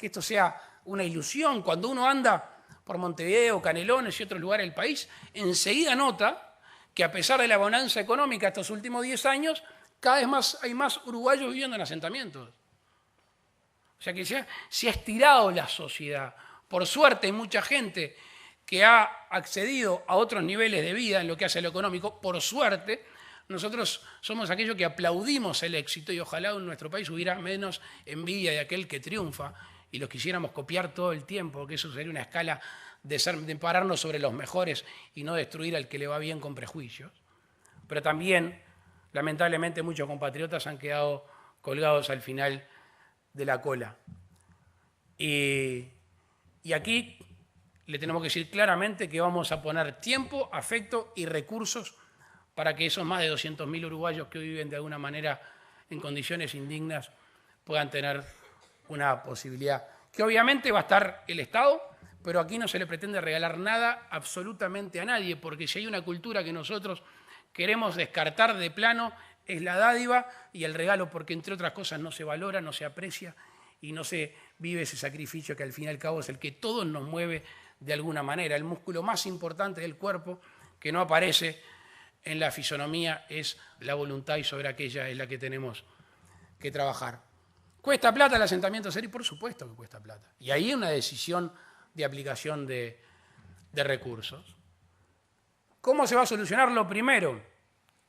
esto sea una ilusión. Cuando uno anda por Montevideo, Canelones y otros lugares del país, enseguida nota que a pesar de la bonanza económica estos últimos 10 años, cada vez más hay más uruguayos viviendo en asentamientos. O sea que se ha estirado la sociedad. Por suerte hay mucha gente que ha accedido a otros niveles de vida en lo que hace a lo económico. Por suerte, nosotros somos aquellos que aplaudimos el éxito y ojalá en nuestro país hubiera menos envidia de aquel que triunfa y los quisiéramos copiar todo el tiempo, que eso sería una escala de pararnos sobre los mejores y no destruir al que le va bien con prejuicios. Pero también, lamentablemente, muchos compatriotas han quedado colgados al final de la cola. Y aquí le tenemos que decir claramente que vamos a poner tiempo, afecto y recursos para que esos más de 200.000 uruguayos que hoy viven de alguna manera en condiciones indignas puedan tener una posibilidad. Que obviamente va a estar el Estado, pero aquí no se le pretende regalar nada absolutamente a nadie, porque si hay una cultura que nosotros queremos descartar de plano es la dádiva y el regalo, porque entre otras cosas no se valora, no se aprecia y no se vive ese sacrificio que al fin y al cabo es el que todos nos mueve de alguna manera. El músculo más importante del cuerpo que no aparece en la fisonomía es la voluntad y sobre aquella es la que tenemos que trabajar. ¿Cuesta plata el asentamiento serio? Por supuesto que cuesta plata. Y ahí hay una decisión de aplicación de recursos. ¿Cómo se va a solucionar? Lo primero,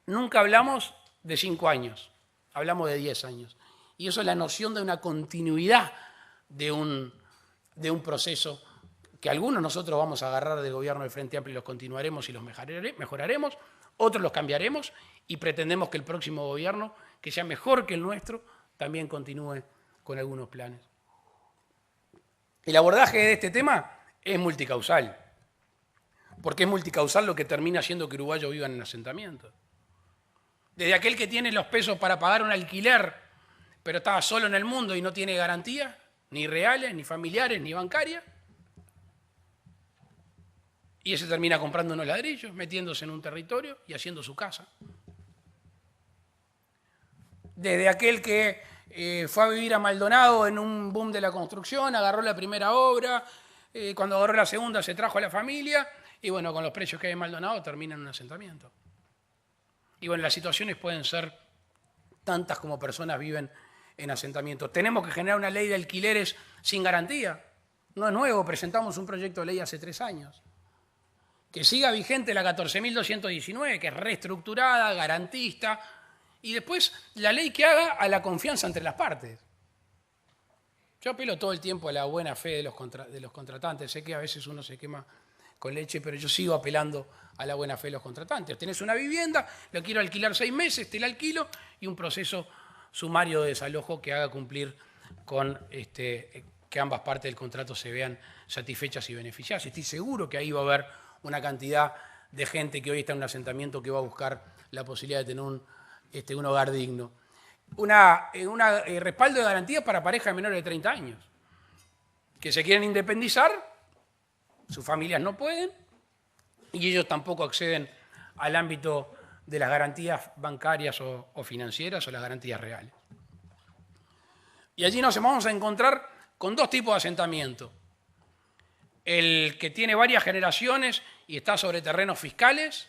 nunca hablamos de 5 años, hablamos de 10 años. Y eso es la noción de una continuidad de un proceso que algunos nosotros vamos a agarrar del gobierno del Frente Amplio y los continuaremos y los mejoraremos, otros los cambiaremos y pretendemos que el próximo gobierno, que sea mejor que el nuestro, también continúe con algunos planes. El abordaje de este tema es multicausal, porque es multicausal lo que termina haciendo que uruguayos vivan en asentamientos. Desde aquel que tiene los pesos para pagar un alquiler, pero estaba solo en el mundo y no tiene garantías, ni reales, ni familiares, ni bancarias, y ese termina comprando unos ladrillos, metiéndose en un territorio y haciendo su casa. Desde aquel que fue a vivir a Maldonado en un boom de la construcción, agarró la primera obra, cuando agarró la segunda se trajo a la familia, y bueno, con los precios que hay en Maldonado termina en un asentamiento. Y bueno, las situaciones pueden ser tantas como personas viven en asentamientos. Tenemos que generar una ley de alquileres sin garantía. No es nuevo, presentamos un proyecto de ley hace 3 años. Que siga vigente la 14.219, que es reestructurada, garantista, y después la ley que haga a la confianza entre las partes. Yo apelo todo el tiempo a la buena fe de los contratantes. Sé que a veces uno se quema con leche, pero yo sigo apelando a la buena fe de los contratantes. Tenés una vivienda, la quiero alquilar 6 meses, te la alquilo, y un proceso sumario de desalojo que haga cumplir con que ambas partes del contrato se vean satisfechas y beneficiadas. Estoy seguro que ahí va a haber una cantidad de gente que hoy está en un asentamiento que va a buscar la posibilidad de tener un hogar digno. Un respaldo de garantías para parejas menores de 30 años, que se quieren independizar, sus familias no pueden, y ellos tampoco acceden al ámbito de las garantías bancarias o financieras o las garantías reales. Y allí nos vamos a encontrar con 2 tipos de asentamiento. El que tiene varias generaciones y está sobre terrenos fiscales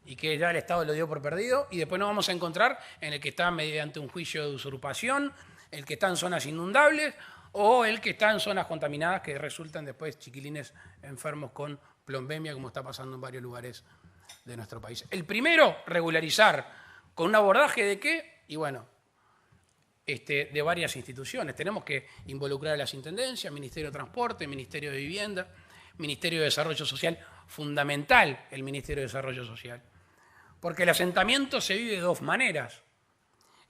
y que ya el Estado lo dio por perdido, y después nos vamos a encontrar en el que está mediante un juicio de usurpación, el que está en zonas inundables o el que está en zonas contaminadas que resultan después chiquilines enfermos con plombemia, como está pasando en varios lugares de nuestro país. El primero, regularizar con un abordaje de qué, y bueno, de varias instituciones. Tenemos que involucrar a las intendencias, Ministerio de Transporte, Ministerio de Vivienda, Ministerio de Desarrollo Social, fundamental el Ministerio de Desarrollo Social. Porque el asentamiento se vive de 2 maneras.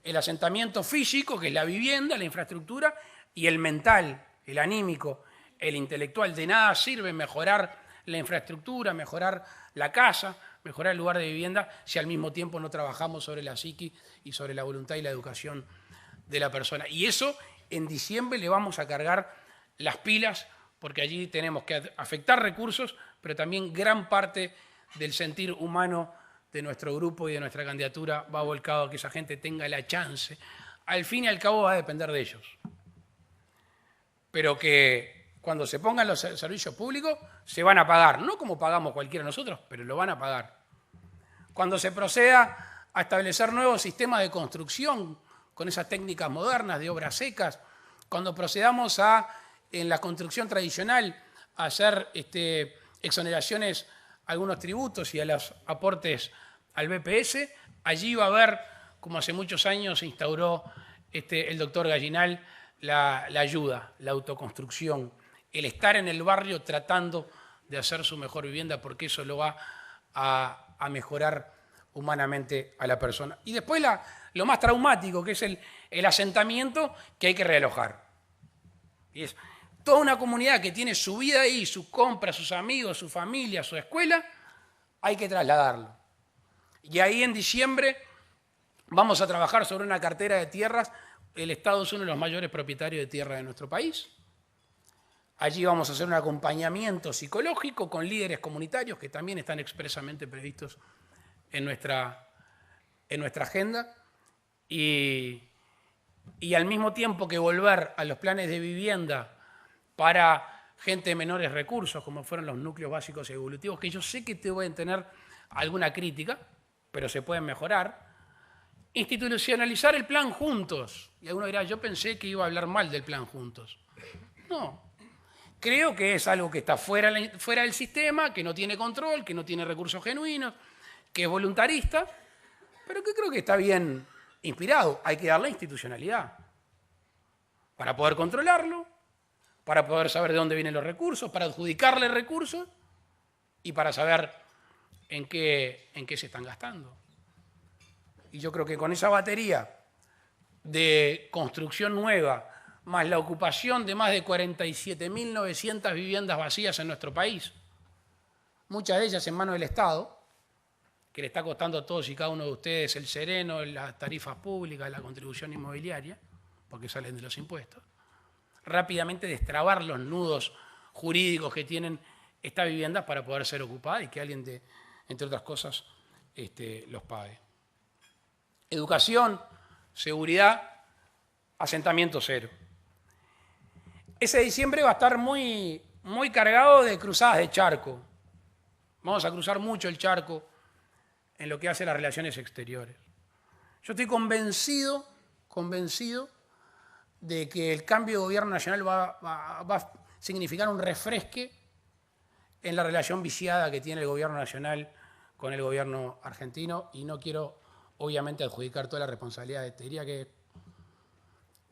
El asentamiento físico, que es la vivienda, la infraestructura, y el mental, el anímico, el intelectual. De nada sirve mejorar la infraestructura, mejorar la casa, mejorar el lugar de vivienda, si al mismo tiempo no trabajamos sobre la psiqui y sobre la voluntad y la educación de la persona. Y eso en diciembre le vamos a cargar las pilas, porque allí tenemos que afectar recursos, pero también gran parte del sentir humano de nuestro grupo y de nuestra candidatura va volcado a que esa gente tenga la chance. Al fin y al cabo va a depender de ellos. Pero que cuando se pongan los servicios públicos se van a pagar, no como pagamos cualquiera de nosotros, pero lo van a pagar. Cuando se proceda a establecer nuevos sistemas de construcción con esas técnicas modernas de obras secas, cuando procedamos en la construcción tradicional a hacer exoneraciones a algunos tributos y a los aportes al BPS. Allí va a haber, como hace muchos años se instauró el doctor Gallinal, la ayuda, la autoconstrucción, el estar en el barrio tratando de hacer su mejor vivienda, porque eso lo va a mejorar humanamente a la persona. Y después lo más traumático, que es el asentamiento, que hay que realojar. Y es toda una comunidad que tiene su vida ahí, sus compras, sus amigos, su familia, su escuela, hay que trasladarlo. Y ahí en diciembre vamos a trabajar sobre una cartera de tierras. El Estado es uno de los mayores propietarios de tierra de nuestro país. Allí vamos a hacer un acompañamiento psicológico con líderes comunitarios que también están expresamente previstos en nuestra agenda. Y al mismo tiempo que volver a los planes de vivienda para gente de menores recursos, como fueron los núcleos básicos y evolutivos, que yo sé que pueden tener alguna crítica, pero se pueden mejorar. Institucionalizar el plan Juntos. Y alguno dirá, yo pensé que iba a hablar mal del plan Juntos. No. Creo que es algo que está fuera del sistema, que no tiene control, que no tiene recursos genuinos, que es voluntarista, pero que creo que está bien inspirado. Hay que darle institucionalidad para poder controlarlo, para poder saber de dónde vienen los recursos, para adjudicarle recursos y para saber en qué se están gastando. Y yo creo que con esa batería de construcción nueva, más la ocupación de más de 47.900 viviendas vacías en nuestro país, muchas de ellas en manos del Estado, que le está costando a todos y cada uno de ustedes el sereno, las tarifas públicas, la contribución inmobiliaria, porque salen de los impuestos, rápidamente destrabar los nudos jurídicos que tienen estas viviendas para poder ser ocupadas y que alguien, entre otras cosas, los pague. Educación, seguridad, asentamiento cero. Ese diciembre va a estar muy cargado de cruzadas de charco. Vamos a cruzar mucho el charco en lo que hace a las relaciones exteriores. Yo estoy convencido de que el cambio de gobierno nacional va a significar un refresque en la relación viciada que tiene el gobierno nacional con el gobierno argentino, y no quiero obviamente adjudicar toda la responsabilidad. Te diría que,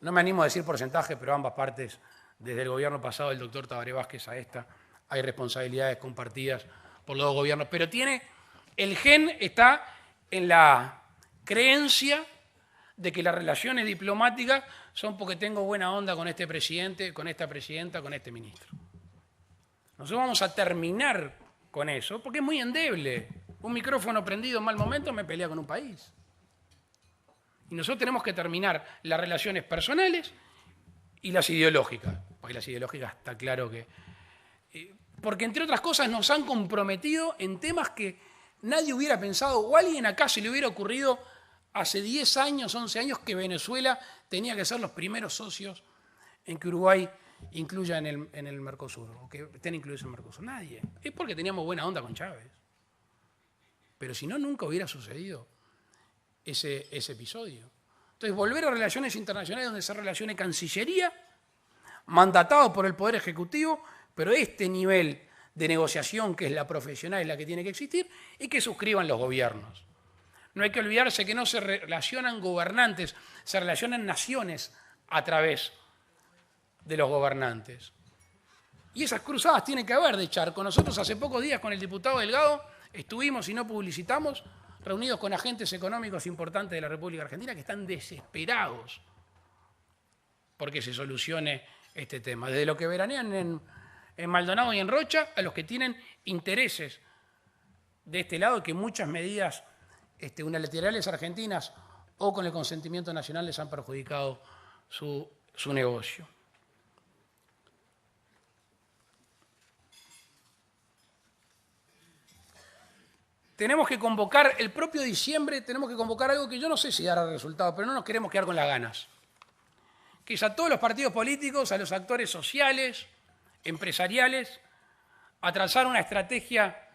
no me animo a decir porcentaje, pero ambas partes, desde el gobierno pasado del doctor Tabaré Vázquez a esta, hay responsabilidades compartidas por los dos gobiernos. Pero el gen está en la creencia de que las relaciones diplomáticas son porque tengo buena onda con este presidente, con esta presidenta, con este ministro. Nosotros vamos a terminar con eso porque es muy endeble. Un micrófono prendido en mal momento me pelea con un país. Y nosotros tenemos que terminar las relaciones personales y las ideológicas. Porque las ideológicas está claro que... porque entre otras cosas nos han comprometido en temas que nadie hubiera pensado, o a alguien acá se le hubiera ocurrido hace 10 años, 11 años, que Venezuela tenía que ser los primeros socios en que Uruguay incluya en el Mercosur, o que estén incluidos en el Mercosur. Nadie. Es porque teníamos buena onda con Chávez. Pero si no, nunca hubiera sucedido ese episodio. Entonces, volver a relaciones internacionales donde se relacione Cancillería, mandatado por el Poder Ejecutivo, pero este nivel de negociación, que es la profesional, es la que tiene que existir, y que suscriban los gobiernos. No hay que olvidarse que no se relacionan gobernantes, se relacionan naciones a través de los gobernantes. Y esas cruzadas tienen que haber de charco. Nosotros hace pocos días con el diputado Delgado estuvimos, y no publicitamos, reunidos con agentes económicos importantes de la República Argentina que están desesperados porque se solucione este tema. Desde los que veranean en Maldonado y en Rocha, a los que tienen intereses de este lado, que muchas medidas unilaterales argentinas o con el consentimiento nacional les han perjudicado su negocio. Tenemos que convocar, el propio diciembre, tenemos que convocar algo que yo no sé si dará resultado, pero no nos queremos quedar con las ganas. Que es a todos los partidos políticos, a los actores sociales, empresariales, a trazar una estrategia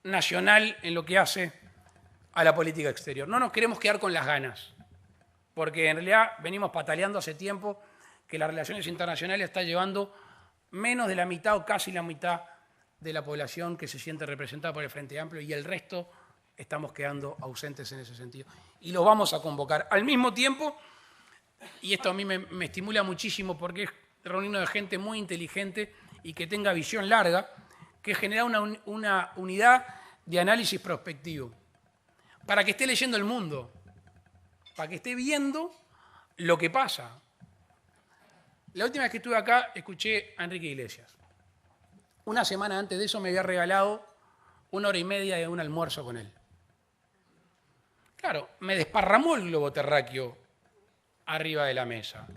nacional en lo que hace a la política exterior. No nos queremos quedar con las ganas, porque en realidad venimos pataleando hace tiempo que las relaciones internacionales están llevando menos de la mitad o casi la mitad de la población que se siente representada por el Frente Amplio y el resto estamos quedando ausentes en ese sentido. Y los vamos a convocar. Al mismo tiempo, y esto a mí me estimula muchísimo porque es reunirnos de gente muy inteligente y que tenga visión larga, que genera una unidad de análisis prospectivo, para que esté leyendo el mundo, para que esté viendo lo que pasa. La última vez que estuve acá escuché a Enrique Iglesias. Una semana antes de eso me había regalado 1 hora y media de un almuerzo con él. Claro, me desparramó el globo terráqueo arriba de la mesa.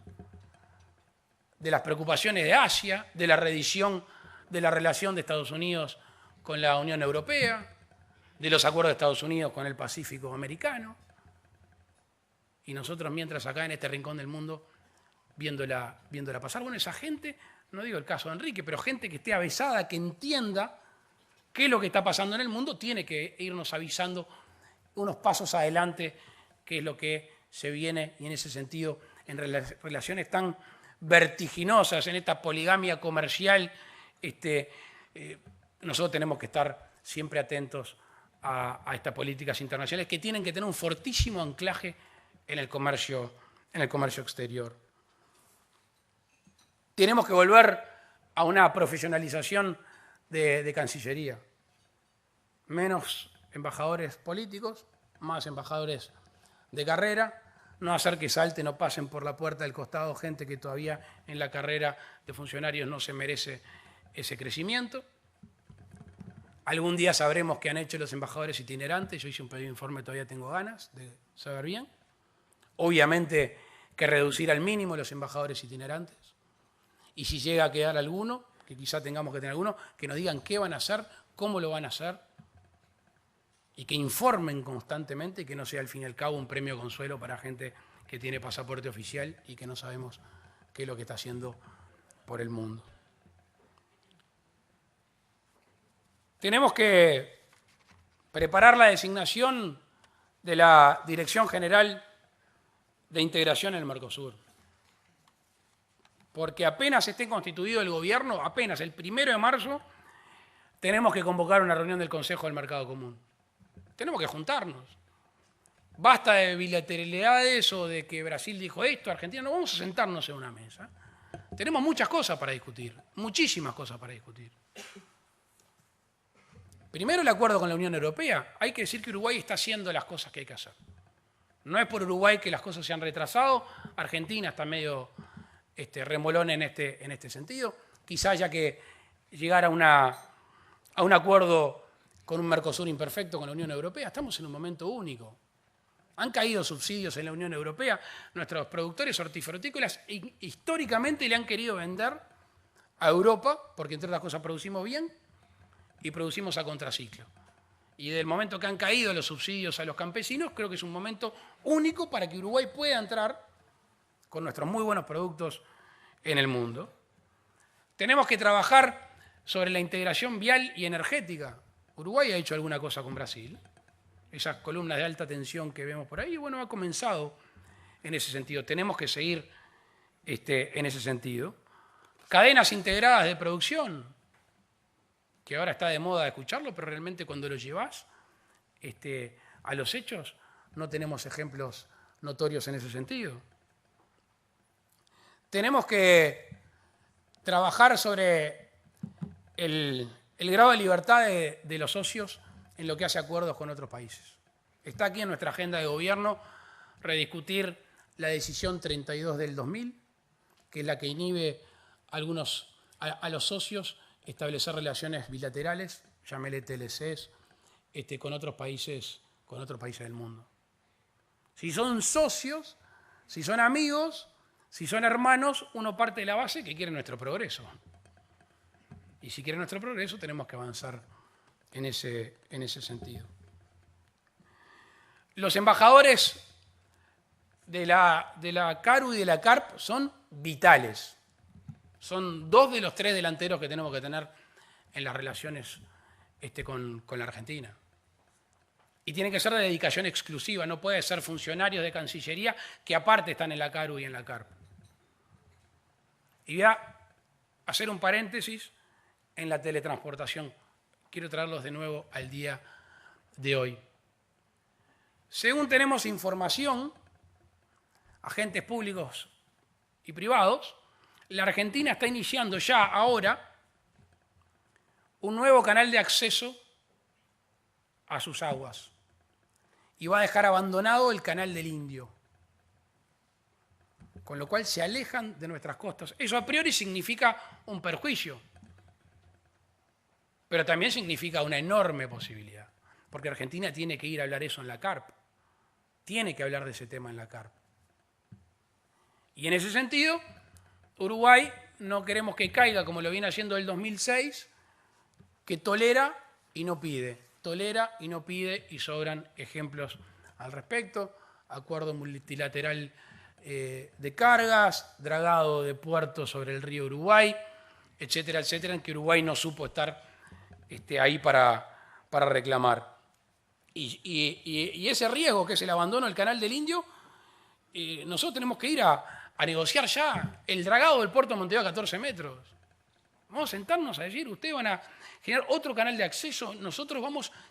De las preocupaciones de Asia, de la reedición de la relación de Estados Unidos con la Unión Europea, de los acuerdos de Estados Unidos con el Pacífico americano. Y nosotros mientras acá en este rincón del mundo viéndola pasar. Bueno, esa gente, no digo el caso de Enrique, pero gente que esté avesada, que entienda qué es lo que está pasando en el mundo, tiene que irnos avisando unos pasos adelante, qué es lo que se viene, y en ese sentido, en relaciones tan vertiginosas, en esta poligamia comercial, nosotros tenemos que estar siempre atentos a estas políticas internacionales que tienen que tener un fortísimo anclaje en el comercio exterior. Tenemos que volver a una profesionalización de Cancillería. Menos embajadores políticos, más embajadores de carrera, no hacer que salten o pasen por la puerta del costado gente que todavía en la carrera de funcionarios no se merece ese crecimiento. Algún día sabremos qué han hecho los embajadores itinerantes. Yo hice un pedido de informe, todavía tengo ganas de saber bien. Obviamente que reducir al mínimo los embajadores itinerantes. Y si llega a quedar alguno, que quizá tengamos que tener alguno, que nos digan qué van a hacer, cómo lo van a hacer, y que informen constantemente, y que no sea al fin y al cabo un premio consuelo para gente que tiene pasaporte oficial y que no sabemos qué es lo que está haciendo por el mundo. Tenemos que preparar la designación de la Dirección General de Integración en el Mercosur. Porque apenas esté constituido el gobierno, apenas el 1 de marzo, tenemos que convocar una reunión del Consejo del Mercado Común. Tenemos que juntarnos. Basta de bilateralidades o de que Brasil dijo esto, Argentina, no, vamos a sentarnos en una mesa. Tenemos muchas cosas para discutir, muchísimas cosas para discutir. Primero, el acuerdo con la Unión Europea. Hay que decir que Uruguay está haciendo las cosas que hay que hacer. No es por Uruguay que las cosas se han retrasado. Argentina está medio remolón en este sentido. Quizá haya que llegar a un acuerdo con un Mercosur imperfecto con la Unión Europea. Estamos en un momento único. Han caído subsidios en la Unión Europea. Nuestros productores hortifrutícolas históricamente le han querido vender a Europa, porque entre otras cosas producimos bien y producimos a contraciclo. Y del momento que han caído los subsidios a los campesinos, creo que es un momento único para que Uruguay pueda entrar con nuestros muy buenos productos en el mundo. Tenemos que trabajar sobre la integración vial y energética. Uruguay ha hecho alguna cosa con Brasil. Esas columnas de alta tensión que vemos por ahí, bueno, ha comenzado en ese sentido. Tenemos que seguir en ese sentido. Cadenas integradas de producción, que ahora está de moda escucharlo, pero realmente cuando lo llevas a los hechos no tenemos ejemplos notorios en ese sentido. Tenemos que trabajar sobre el grado de libertad de los socios en lo que hace acuerdos con otros países. Está aquí en nuestra agenda de gobierno rediscutir la decisión 32 del 2000, que es la que inhibe a los socios establecer relaciones bilaterales, llámele TLCs, con otros países del mundo. Si son socios, si son amigos, si son hermanos, uno parte de la base que quiere nuestro progreso. Y si quiere nuestro progreso, tenemos que avanzar en ese sentido. Los embajadores de la CARU y de la CARP son vitales. Son 2 de los 3 delanteros que tenemos que tener en las relaciones con la Argentina. Y tienen que ser de dedicación exclusiva, no puede ser funcionarios de Cancillería que aparte están en la CARU y en la CARP. Y voy a hacer un paréntesis en la teletransportación. Quiero traerlos de nuevo al día de hoy. Según tenemos información, agentes públicos y privados, la Argentina está iniciando ya ahora un nuevo canal de acceso a sus aguas y va a dejar abandonado el canal del Indio, con lo cual se alejan de nuestras costas. Eso a priori significa un perjuicio, pero también significa una enorme posibilidad, porque Argentina tiene que ir a hablar eso en la CARP, tiene que hablar de ese tema en la CARP. Y en ese sentido, Uruguay no queremos que caiga como lo viene haciendo el 2006, que tolera y no pide, tolera y no pide, y sobran ejemplos al respecto. Acuerdo multilateral de cargas, dragado de puertos sobre el río Uruguay, etcétera, etcétera, en que Uruguay no supo estar ahí para reclamar. Y ese riesgo que es el abandono del canal del Indio, nosotros tenemos que ir a negociar ya el dragado del puerto de Montevideo a 14 metros. Vamos a sentarnos a decir, ustedes van a generar otro canal de acceso, nosotros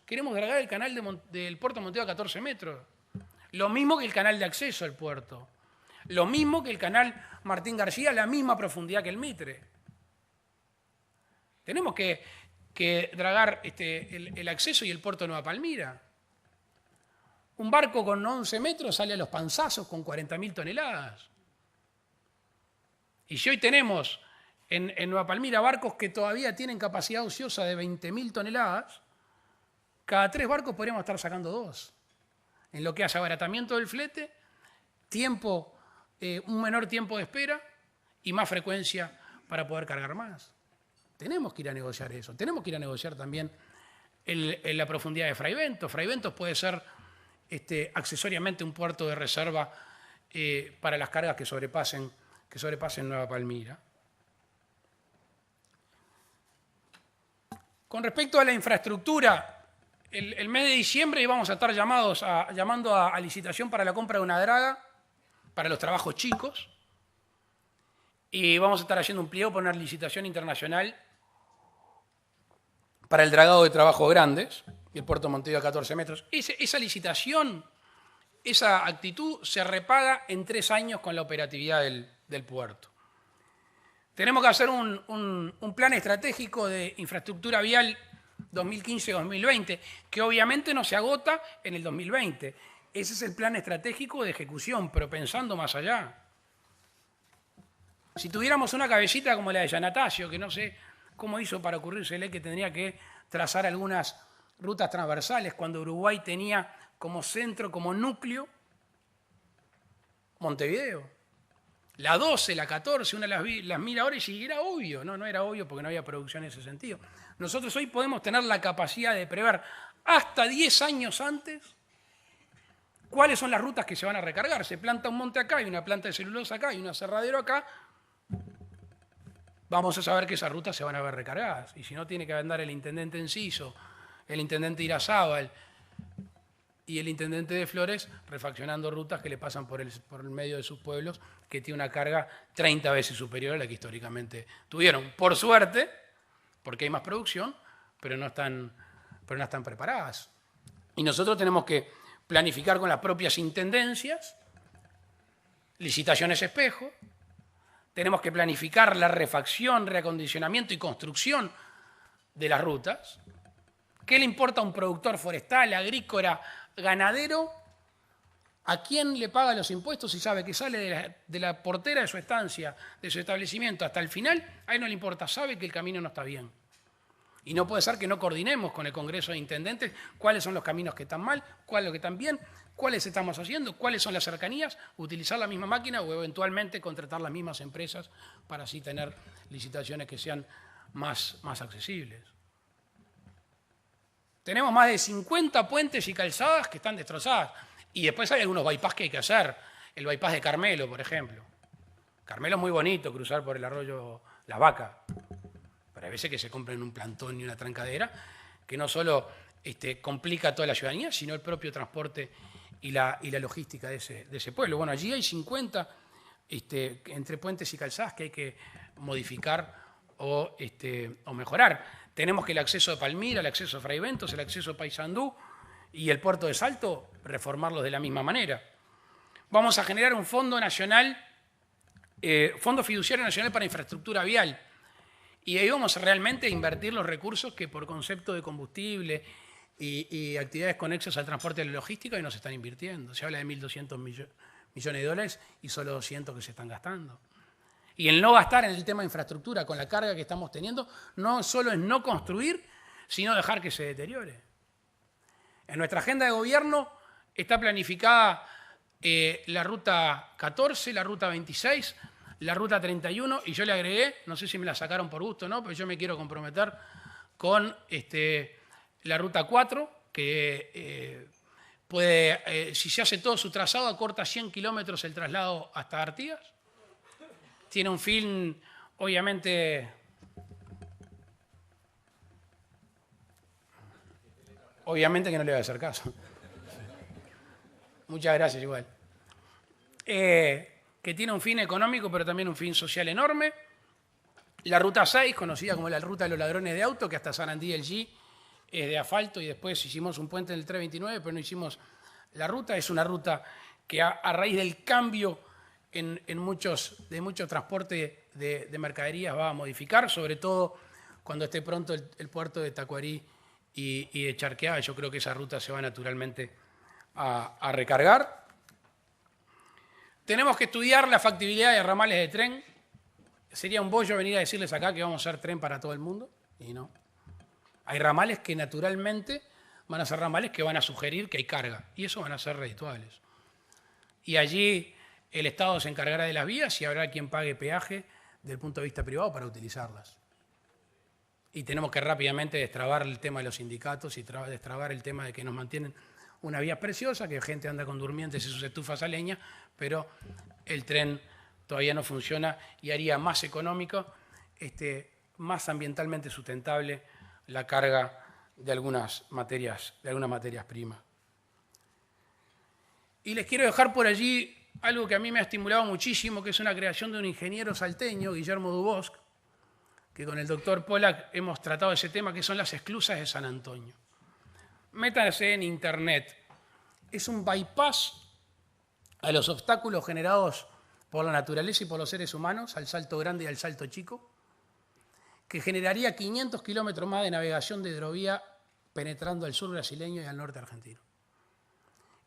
queremos dragar el canal del puerto de Montevideo a 14 metros. Lo mismo que el canal de acceso al puerto. Lo mismo que el canal Martín García, la misma profundidad que el Mitre. Tenemos que dragar el acceso y el puerto de Nueva Palmira. Un barco con 11 metros sale a los panzazos con 40.000 toneladas. Y si hoy tenemos en Nueva Palmira barcos que todavía tienen capacidad ociosa de 20.000 toneladas, cada 3 barcos podríamos estar sacando 2. En lo que hace abaratamiento del flete, un menor tiempo de espera y más frecuencia para poder cargar más. Tenemos que ir a negociar eso. Tenemos que ir a negociar también la profundidad de Fray Bentos. Fray Bentos puede ser accesoriamente un puerto de reserva para las cargas que sobrepasen Nueva Palmira. Con respecto a la infraestructura, el mes de diciembre íbamos a estar llamando a licitación para la compra de una draga para los trabajos chicos, y vamos a estar haciendo un pliego por una licitación internacional para el dragado de trabajos grandes, y el puerto de Montevideo a 14 metros. Esa licitación, esa actitud se repaga en 3 años con la operatividad del puerto. Tenemos que hacer un plan estratégico de infraestructura vial 2015-2020, que obviamente no se agota en el 2020. Ese es el plan estratégico de ejecución, pero pensando más allá. Si tuviéramos una cabecita como la de Giannatasio, que no sé cómo hizo para ocurrírsele que tendría que trazar algunas rutas transversales cuando Uruguay tenía como centro, como núcleo, Montevideo. La 12, la 14, una las mira ahora y era obvio. No era obvio porque no había producción en ese sentido. Nosotros hoy podemos tener la capacidad de prever hasta 10 años antes cuáles son las rutas que se van a recargar. Se planta un monte acá y una planta de celulosa acá y un aserradero acá. Vamos a saber que esas rutas se van a ver recargadas. Y si no, tiene que andar el intendente Enciso, el intendente Irazábal y el intendente de Flores refaccionando rutas que le pasan por el medio de sus pueblos, que tiene una carga 30 veces superior a la que históricamente tuvieron. Por suerte, porque hay más producción, pero no están preparadas. Y nosotros tenemos que planificar con las propias intendencias, licitaciones espejo, tenemos que planificar la refacción, reacondicionamiento y construcción de las rutas. ¿Qué le importa a un productor forestal, agrícola, ganadero? ¿A quién le paga los impuestos si sabe que sale de la portera de su estancia, de su establecimiento hasta el final? A él no le importa, sabe que el camino no está bien. Y no puede ser que no coordinemos con el Congreso de Intendentes cuáles son los caminos que están mal, cuáles los que están bien, cuáles estamos haciendo, cuáles son las cercanías, utilizar la misma máquina o eventualmente contratar las mismas empresas para así tener licitaciones que sean más accesibles. Tenemos más de 50 puentes y calzadas que están destrozadas. Y después hay algunos bypass que hay que hacer. El bypass de Carmelo, por ejemplo. Carmelo es muy bonito, cruzar por el arroyo La Vaca. Pero hay veces que se compran un plantón y una trancadera que no solo complica a toda la ciudadanía, sino el propio transporte y la logística de ese pueblo. Bueno, allí hay 50 entre puentes y calzadas que hay que modificar o mejorar. Tenemos que el acceso de Palmira, el acceso de Fray Ventos, el acceso de Paysandú y el puerto de Salto, reformarlos de la misma manera. Vamos a generar un fondo nacional, Fondo Fiduciario Nacional para Infraestructura Vial. Y ahí vamos realmente a invertir los recursos que por concepto de combustible y actividades conexas al transporte y la logística hoy no se están invirtiendo. Se habla de 1.200 millones de dólares y solo 200 que se están gastando. Y el no gastar en el tema de infraestructura con la carga que estamos teniendo no solo es no construir, sino dejar que se deteriore. En nuestra agenda de gobierno está planificada la ruta 14, la ruta 26, la ruta 31, y yo le agregué, no sé si me la sacaron por gusto o no, pero yo me quiero comprometer con la ruta 4, que si se hace todo su trazado, acorta 100 kilómetros el traslado hasta Artigas. Tiene un fin, obviamente, que no le voy a hacer caso. Muchas gracias, igual. Que tiene un fin económico, pero también un fin social enorme. La ruta 6, conocida como la ruta de los ladrones de auto, que hasta Sarandí el G es de asfalto, y después hicimos un puente en el 329, pero no hicimos la ruta. Es una ruta que a raíz del cambio de mucho transporte de mercaderías va a modificar, sobre todo cuando esté pronto el puerto de Tacuarí y de Charqueada. Yo creo que esa ruta se va naturalmente a recargar. Tenemos que estudiar la factibilidad de ramales de tren. Sería un bollo venir a decirles acá que vamos a hacer tren para todo el mundo, y no. Hay ramales que naturalmente van a ser ramales que van a sugerir que hay carga, y eso van a ser redituables. Y allí el Estado se encargará de las vías y habrá quien pague peaje desde el punto de vista privado para utilizarlas. Y tenemos que rápidamente destrabar el tema de los sindicatos y destrabar el tema de que nos mantienen una vía preciosa, que gente anda con durmientes y sus estufas a leña, pero el tren todavía no funciona y haría más económico, más ambientalmente sustentable la carga de algunas materias primas. Y les quiero dejar por allí algo que a mí me ha estimulado muchísimo, que es una creación de un ingeniero salteño, Guillermo Dubosc, que con el doctor Pollack hemos tratado ese tema, que son las esclusas de San Antonio. Métanse en internet. Es un bypass a los obstáculos generados por la naturaleza y por los seres humanos, al Salto Grande y al Salto Chico, que generaría 500 kilómetros más de navegación de hidrovía penetrando al sur brasileño y al norte argentino.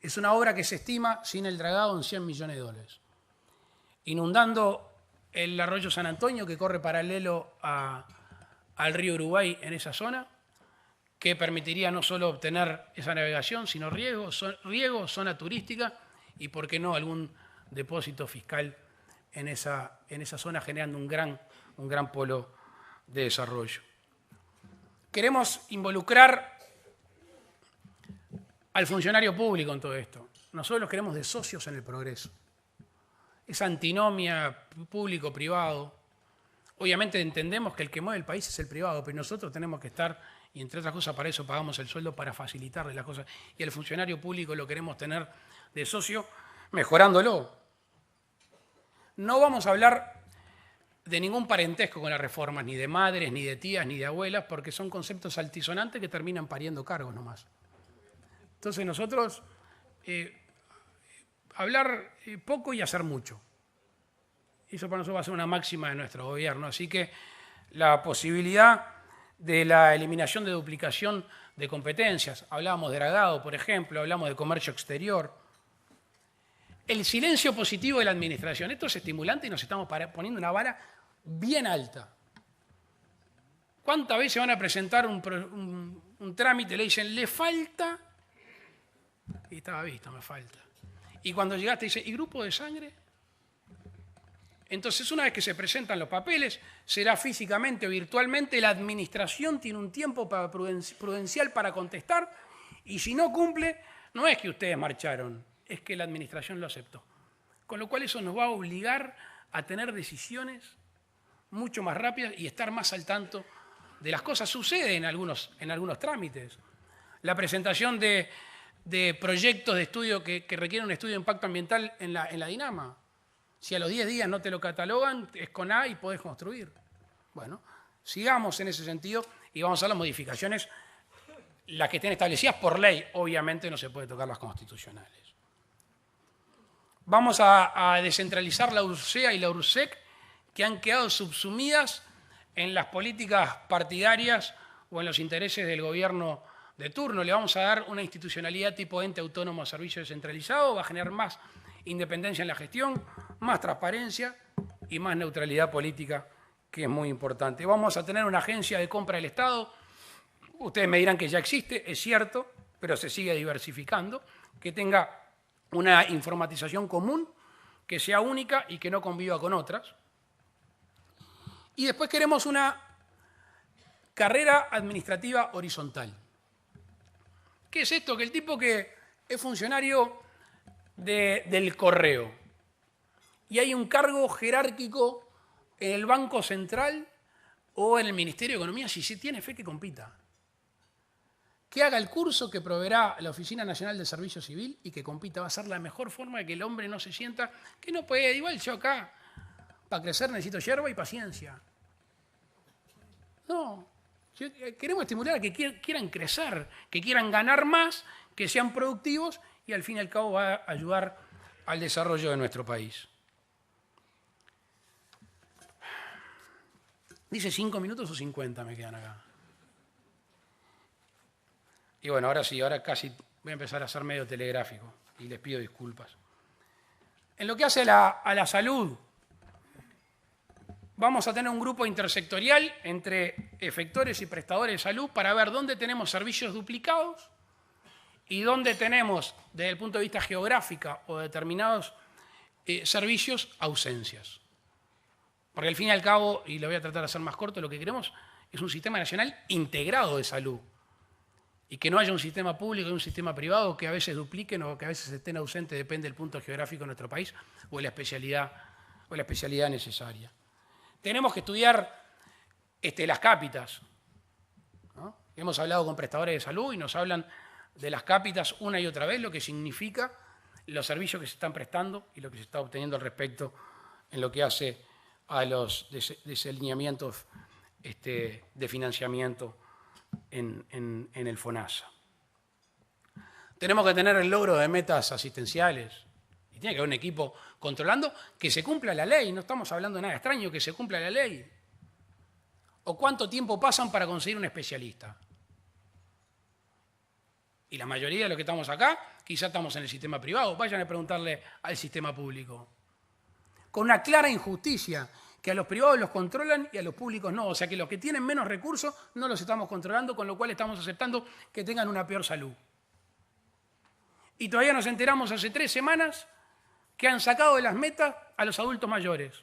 Es una obra que se estima, sin el dragado, en 100 millones de dólares. Inundando el arroyo San Antonio, que corre paralelo al río Uruguay en esa zona, que permitiría no solo obtener esa navegación, sino riego, zona turística y, por qué no, algún depósito fiscal en esa zona, generando un gran polo de desarrollo. Queremos involucrar al funcionario público en todo esto. Nosotros los queremos de socios en el progreso. Esa antinomia público-privado. Obviamente entendemos que el que mueve el país es el privado, pero nosotros tenemos que estar, y entre otras cosas para eso pagamos el sueldo, para facilitarle las cosas. Y el funcionario público lo queremos tener de socio, mejorándolo. No vamos a hablar de ningún parentesco con las reformas, ni de madres, ni de tías, ni de abuelas, porque son conceptos altisonantes que terminan pariendo cargos nomás. Entonces nosotros, hablar poco y hacer mucho. Eso para nosotros va a ser una máxima de nuestro gobierno. Así que la posibilidad de la eliminación de duplicación de competencias, hablábamos de dragado, por ejemplo, hablamos de comercio exterior. El silencio positivo de la administración. Esto es estimulante y nos estamos poniendo una vara bien alta. ¿Cuántas veces van a presentar un trámite y le dicen, le falta? Y estaba visto, me falta. Y cuando llegaste dice, ¿y grupo de sangre? Entonces, una vez que se presentan los papeles, será físicamente o virtualmente, la administración tiene un tiempo prudencial para contestar, y si no cumple, no es que ustedes marcharon, es que la administración lo aceptó. Con lo cual eso nos va a obligar a tener decisiones mucho más rápidas y estar más al tanto de las cosas. Sucede en algunos trámites. La presentación de proyectos de estudio que requieren un estudio de impacto ambiental en la DINAMA. Si a los 10 días no te lo catalogan, es con A y podés construir. Bueno, sigamos en ese sentido y vamos a hacer las modificaciones, las que estén establecidas por ley. Obviamente no se puede tocar las constitucionales. Vamos a descentralizar la URSEA y la URSEC, que han quedado subsumidas en las políticas partidarias o en los intereses del gobierno de turno. Le vamos a dar una institucionalidad tipo ente autónomo a servicio descentralizado, va a generar más independencia en la gestión, más transparencia y más neutralidad política, que es muy importante. Vamos a tener una agencia de compra del Estado. Ustedes me dirán que ya existe, es cierto, pero se sigue diversificando, que tenga una informatización común, que sea única y que no conviva con otras. Y después queremos una carrera administrativa horizontal. ¿Qué es esto? Que el tipo que es funcionario del correo y hay un cargo jerárquico en el Banco Central o en el Ministerio de Economía, si se tiene fe, que compita. Que haga el curso que proveerá la Oficina Nacional de Servicio Civil y que compita. Va a ser la mejor forma de que el hombre no se sienta que no puede. Igual yo acá, para crecer necesito yerba y paciencia. No, queremos estimular a que quieran crecer, que quieran ganar más, que sean productivos y al fin y al cabo va a ayudar al desarrollo de nuestro país. Dice 5 minutos o 50 me quedan acá. Y bueno, ahora sí, ahora casi voy a empezar a ser medio telegráfico y les pido disculpas. En lo que hace a la salud, vamos a tener un grupo intersectorial entre efectores y prestadores de salud para ver dónde tenemos servicios duplicados y dónde tenemos, desde el punto de vista geográfico o determinados servicios, ausencias. Porque al fin y al cabo, y lo voy a tratar de hacer más corto, lo que queremos es un sistema nacional integrado de salud. Y que no haya un sistema público y un sistema privado que a veces dupliquen o que a veces estén ausentes, depende del punto geográfico de nuestro país o de la especialidad necesaria. Tenemos que estudiar las cápitas, ¿no? Hemos hablado con prestadores de salud y nos hablan de las cápitas una y otra vez, lo que significa los servicios que se están prestando y lo que se está obteniendo al respecto en lo que hace a los desalineamientos de financiamiento en el FONASA. Tenemos que tener el logro de metas asistenciales y tiene que haber un equipo controlando que se cumpla la ley. No estamos hablando de nada extraño, que se cumpla la ley. ¿O cuánto tiempo pasan para conseguir un especialista? Y la mayoría de los que estamos acá, quizá estamos en el sistema privado. Vayan a preguntarle al sistema público. Con una clara injusticia, que a los privados los controlan y a los públicos no. O sea que los que tienen menos recursos no los estamos controlando, con lo cual estamos aceptando que tengan una peor salud. Y todavía nos enteramos hace 3 semanas que han sacado de las metas a los adultos mayores.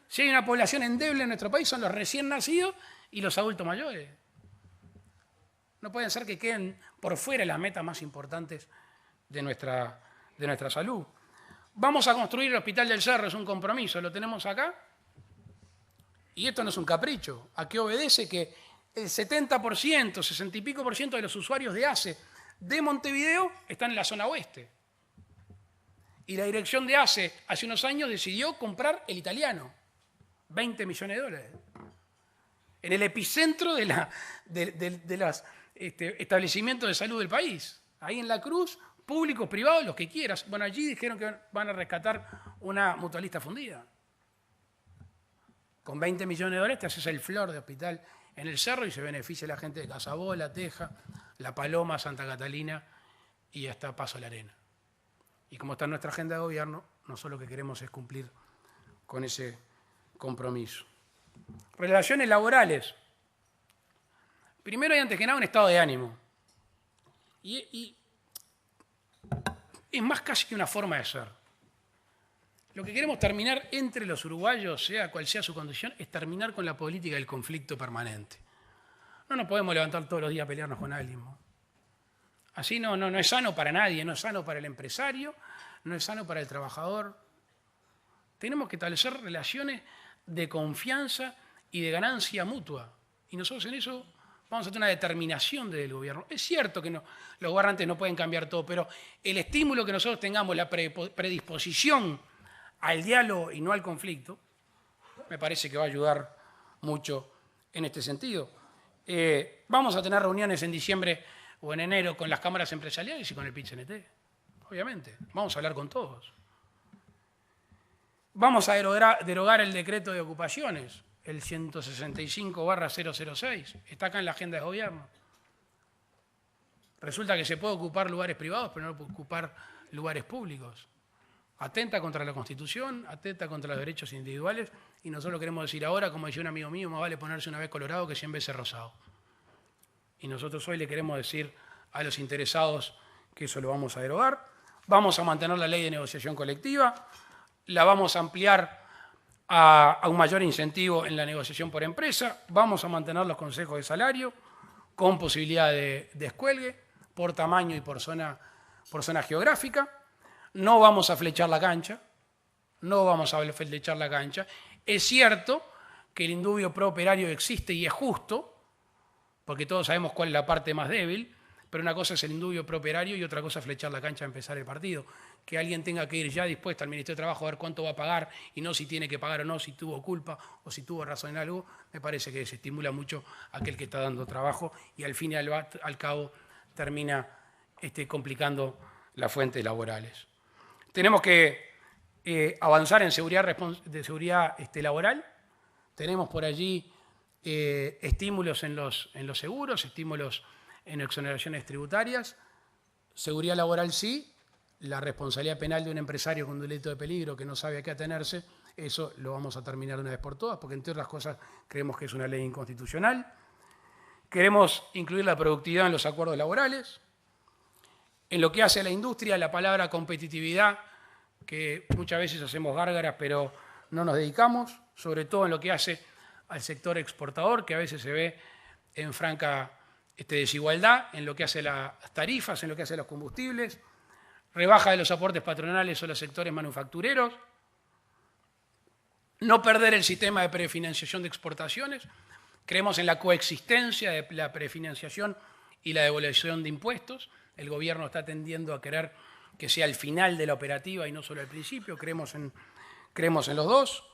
Si hay una población endeble en nuestro país son los recién nacidos y los adultos mayores. No pueden ser que queden por fuera las metas más importantes de nuestra salud. Vamos a construir el Hospital del Cerro, es un compromiso, lo tenemos acá. Y esto no es un capricho. ¿A qué obedece? Que el 70%, 60 y pico % de los usuarios de ACE de Montevideo están en la zona oeste. Y la dirección de ACE hace unos años decidió comprar el italiano, 20 millones de dólares. En el epicentro de los establecimientos de salud del país. Ahí en La Cruz, públicos, privados, los que quieras. Bueno, allí dijeron que van a rescatar una mutualista fundida. Con 20 millones de dólares te haces el flor de hospital en el Cerro y se beneficia la gente de Casabó, La Teja, La Paloma, Santa Catalina y hasta Paso a la Arena. Y como está en nuestra agenda de gobierno, nosotros lo que queremos es cumplir con ese compromiso. Relaciones laborales. Primero y antes que nada un estado de ánimo. Y es más casi que una forma de ser. Lo que queremos terminar entre los uruguayos, sea cual sea su condición, es terminar con la política del conflicto permanente. No nos podemos levantar todos los días a pelearnos con alguien. Así no es sano para nadie, no es sano para el empresario, no es sano para el trabajador. Tenemos que establecer relaciones de confianza y de ganancia mutua. Y nosotros en eso vamos a tener una determinación del gobierno. Es cierto que los gobernantes no pueden cambiar todo, pero el estímulo que nosotros tengamos, la predisposición al diálogo y no al conflicto, me parece que va a ayudar mucho en este sentido. Vamos a tener reuniones en diciembre o en enero con las cámaras empresariales y con el PIT-CNT, obviamente. Vamos a hablar con todos. Vamos a derogar el decreto de ocupaciones, el 165/006. Está acá en la agenda de gobierno. Resulta que se puede ocupar lugares privados, pero no puede ocupar lugares públicos. Atenta contra la Constitución, atenta contra los derechos individuales, y nosotros queremos decir ahora, como decía un amigo mío, más vale ponerse una vez colorado que 100 veces rosado. Y nosotros hoy le queremos decir a los interesados que eso lo vamos a derogar. Vamos a mantener la ley de negociación colectiva, la vamos a ampliar a un mayor incentivo en la negociación por empresa, vamos a mantener los consejos de salario con posibilidad de descuelgue por tamaño y por zona geográfica. No vamos a flechar la cancha, no vamos a flechar la cancha. Es cierto que el indubio pro-operario existe y es justo, porque todos sabemos cuál es la parte más débil, pero una cosa es el indubio pro-operario y otra cosa es flechar la cancha a empezar el partido. Que alguien tenga que ir ya dispuesto al Ministerio de Trabajo a ver cuánto va a pagar y no si tiene que pagar o no, si tuvo culpa o si tuvo razón en algo, me parece que desestimula mucho a aquel que está dando trabajo y al fin y al cabo termina complicando las fuentes laborales. Tenemos que avanzar en seguridad laboral. Tenemos por allí estímulos en los seguros, estímulos en exoneraciones tributarias. Seguridad laboral sí. La responsabilidad penal de un empresario con delito de peligro que no sabe a qué atenerse, eso lo vamos a terminar de una vez por todas, porque entre otras cosas creemos que es una ley inconstitucional. Queremos incluir la productividad en los acuerdos laborales. En lo que hace a la industria, la palabra competitividad, que muchas veces hacemos gárgaras, pero no nos dedicamos, sobre todo en lo que hace al sector exportador, que a veces se ve en franca desigualdad, en lo que hace a las tarifas, en lo que hace a los combustibles, rebaja de los aportes patronales o los sectores manufactureros, no perder el sistema de prefinanciación de exportaciones. Creemos en la coexistencia de la prefinanciación y la devolución de impuestos. El gobierno está tendiendo a querer que sea el final de la operativa y no solo el principio. Creemos en los dos.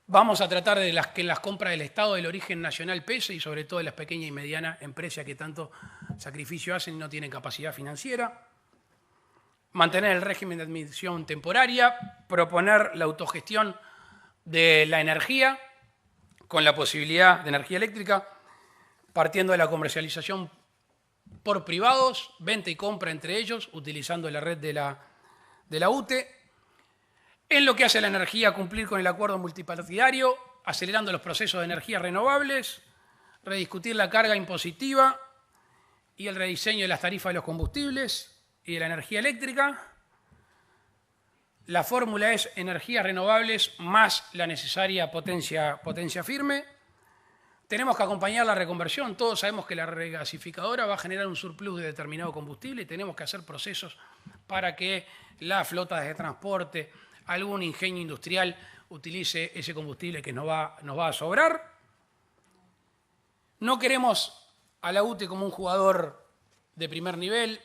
Vamos a tratar de que en las compras del Estado el origen nacional pese y sobre todo en las pequeñas y medianas empresas que tanto sacrificio hacen y no tienen capacidad financiera. Mantener el régimen de admisión temporaria, proponer la autogestión de la energía con la posibilidad de energía eléctrica, partiendo de la comercialización por privados, venta y compra entre ellos, utilizando la red de la UTE. En lo que hace a la energía, cumplir con el acuerdo multipartidario, acelerando los procesos de energías renovables, rediscutir la carga impositiva y el rediseño de las tarifas de los combustibles y de la energía eléctrica. La fórmula es energías renovables más la necesaria potencia firme. Tenemos que acompañar la reconversión. Todos sabemos que la regasificadora va a generar un surplus de determinado combustible y tenemos que hacer procesos para que las flotas de transporte, algún ingenio industrial utilice ese combustible que nos va a sobrar. No queremos a la UTE como un jugador de primer nivel.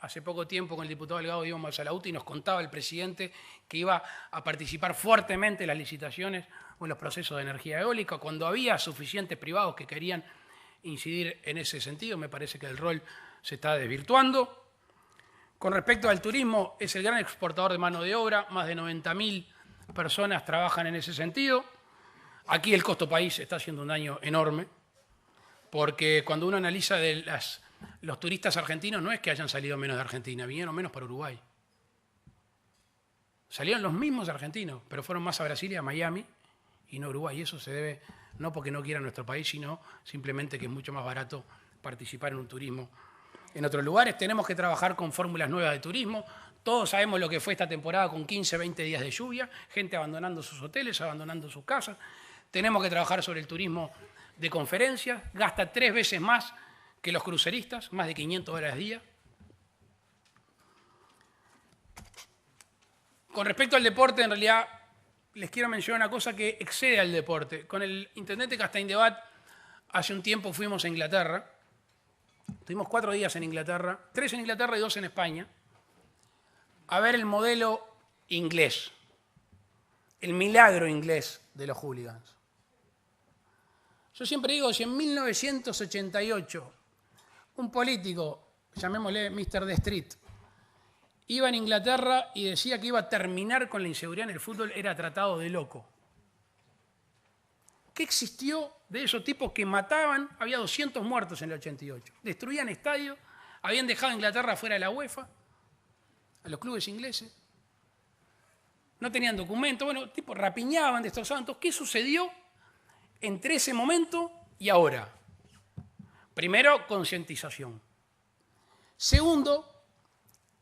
Hace poco tiempo con el diputado Delgado íbamos a la UTE y nos contaba el presidente que iba a participar fuertemente en las licitaciones o en los procesos de energía eólica. Cuando había suficientes privados que querían incidir en ese sentido, me parece que el rol se está desvirtuando. Con respecto al turismo, es el gran exportador de mano de obra, más de 90.000 personas trabajan en ese sentido. Aquí el costo país está haciendo un daño enorme, porque cuando uno analiza los turistas argentinos, no es que hayan salido menos de Argentina, vinieron menos para Uruguay. Salieron los mismos argentinos, pero fueron más a Brasil y a Miami y no a Uruguay. Y eso se debe no porque no quieran nuestro país, sino simplemente que es mucho más barato participar en un turismo en otros lugares. Tenemos que trabajar con fórmulas nuevas de turismo. Todos sabemos lo que fue esta temporada con 15, 20 días de lluvia, gente abandonando sus hoteles, abandonando sus casas. Tenemos que trabajar sobre el turismo de conferencias. Gasta 3 veces más que los cruceristas, más de 500 horas al día. Con respecto al deporte, en realidad, les quiero mencionar una cosa que excede al deporte. Con el intendente Castaindebat, hace un tiempo fuimos a Inglaterra. Tuvimos 4 días en Inglaterra, 3 en Inglaterra y 2 en España, a ver el modelo inglés, el milagro inglés de los hooligans. Yo siempre digo, si en 1988 un político, llamémosle Mr. The Street, iba en Inglaterra y decía que iba a terminar con la inseguridad en el fútbol, era tratado de loco. ¿Qué existió de esos tipos que mataban? Había 200 muertos en el 88. Destruían estadios, habían dejado a Inglaterra fuera de la UEFA, a los clubes ingleses. No tenían documentos, bueno, tipos rapiñaban, destrozaban. Entonces, ¿qué sucedió entre ese momento y ahora? Primero, concientización. Segundo,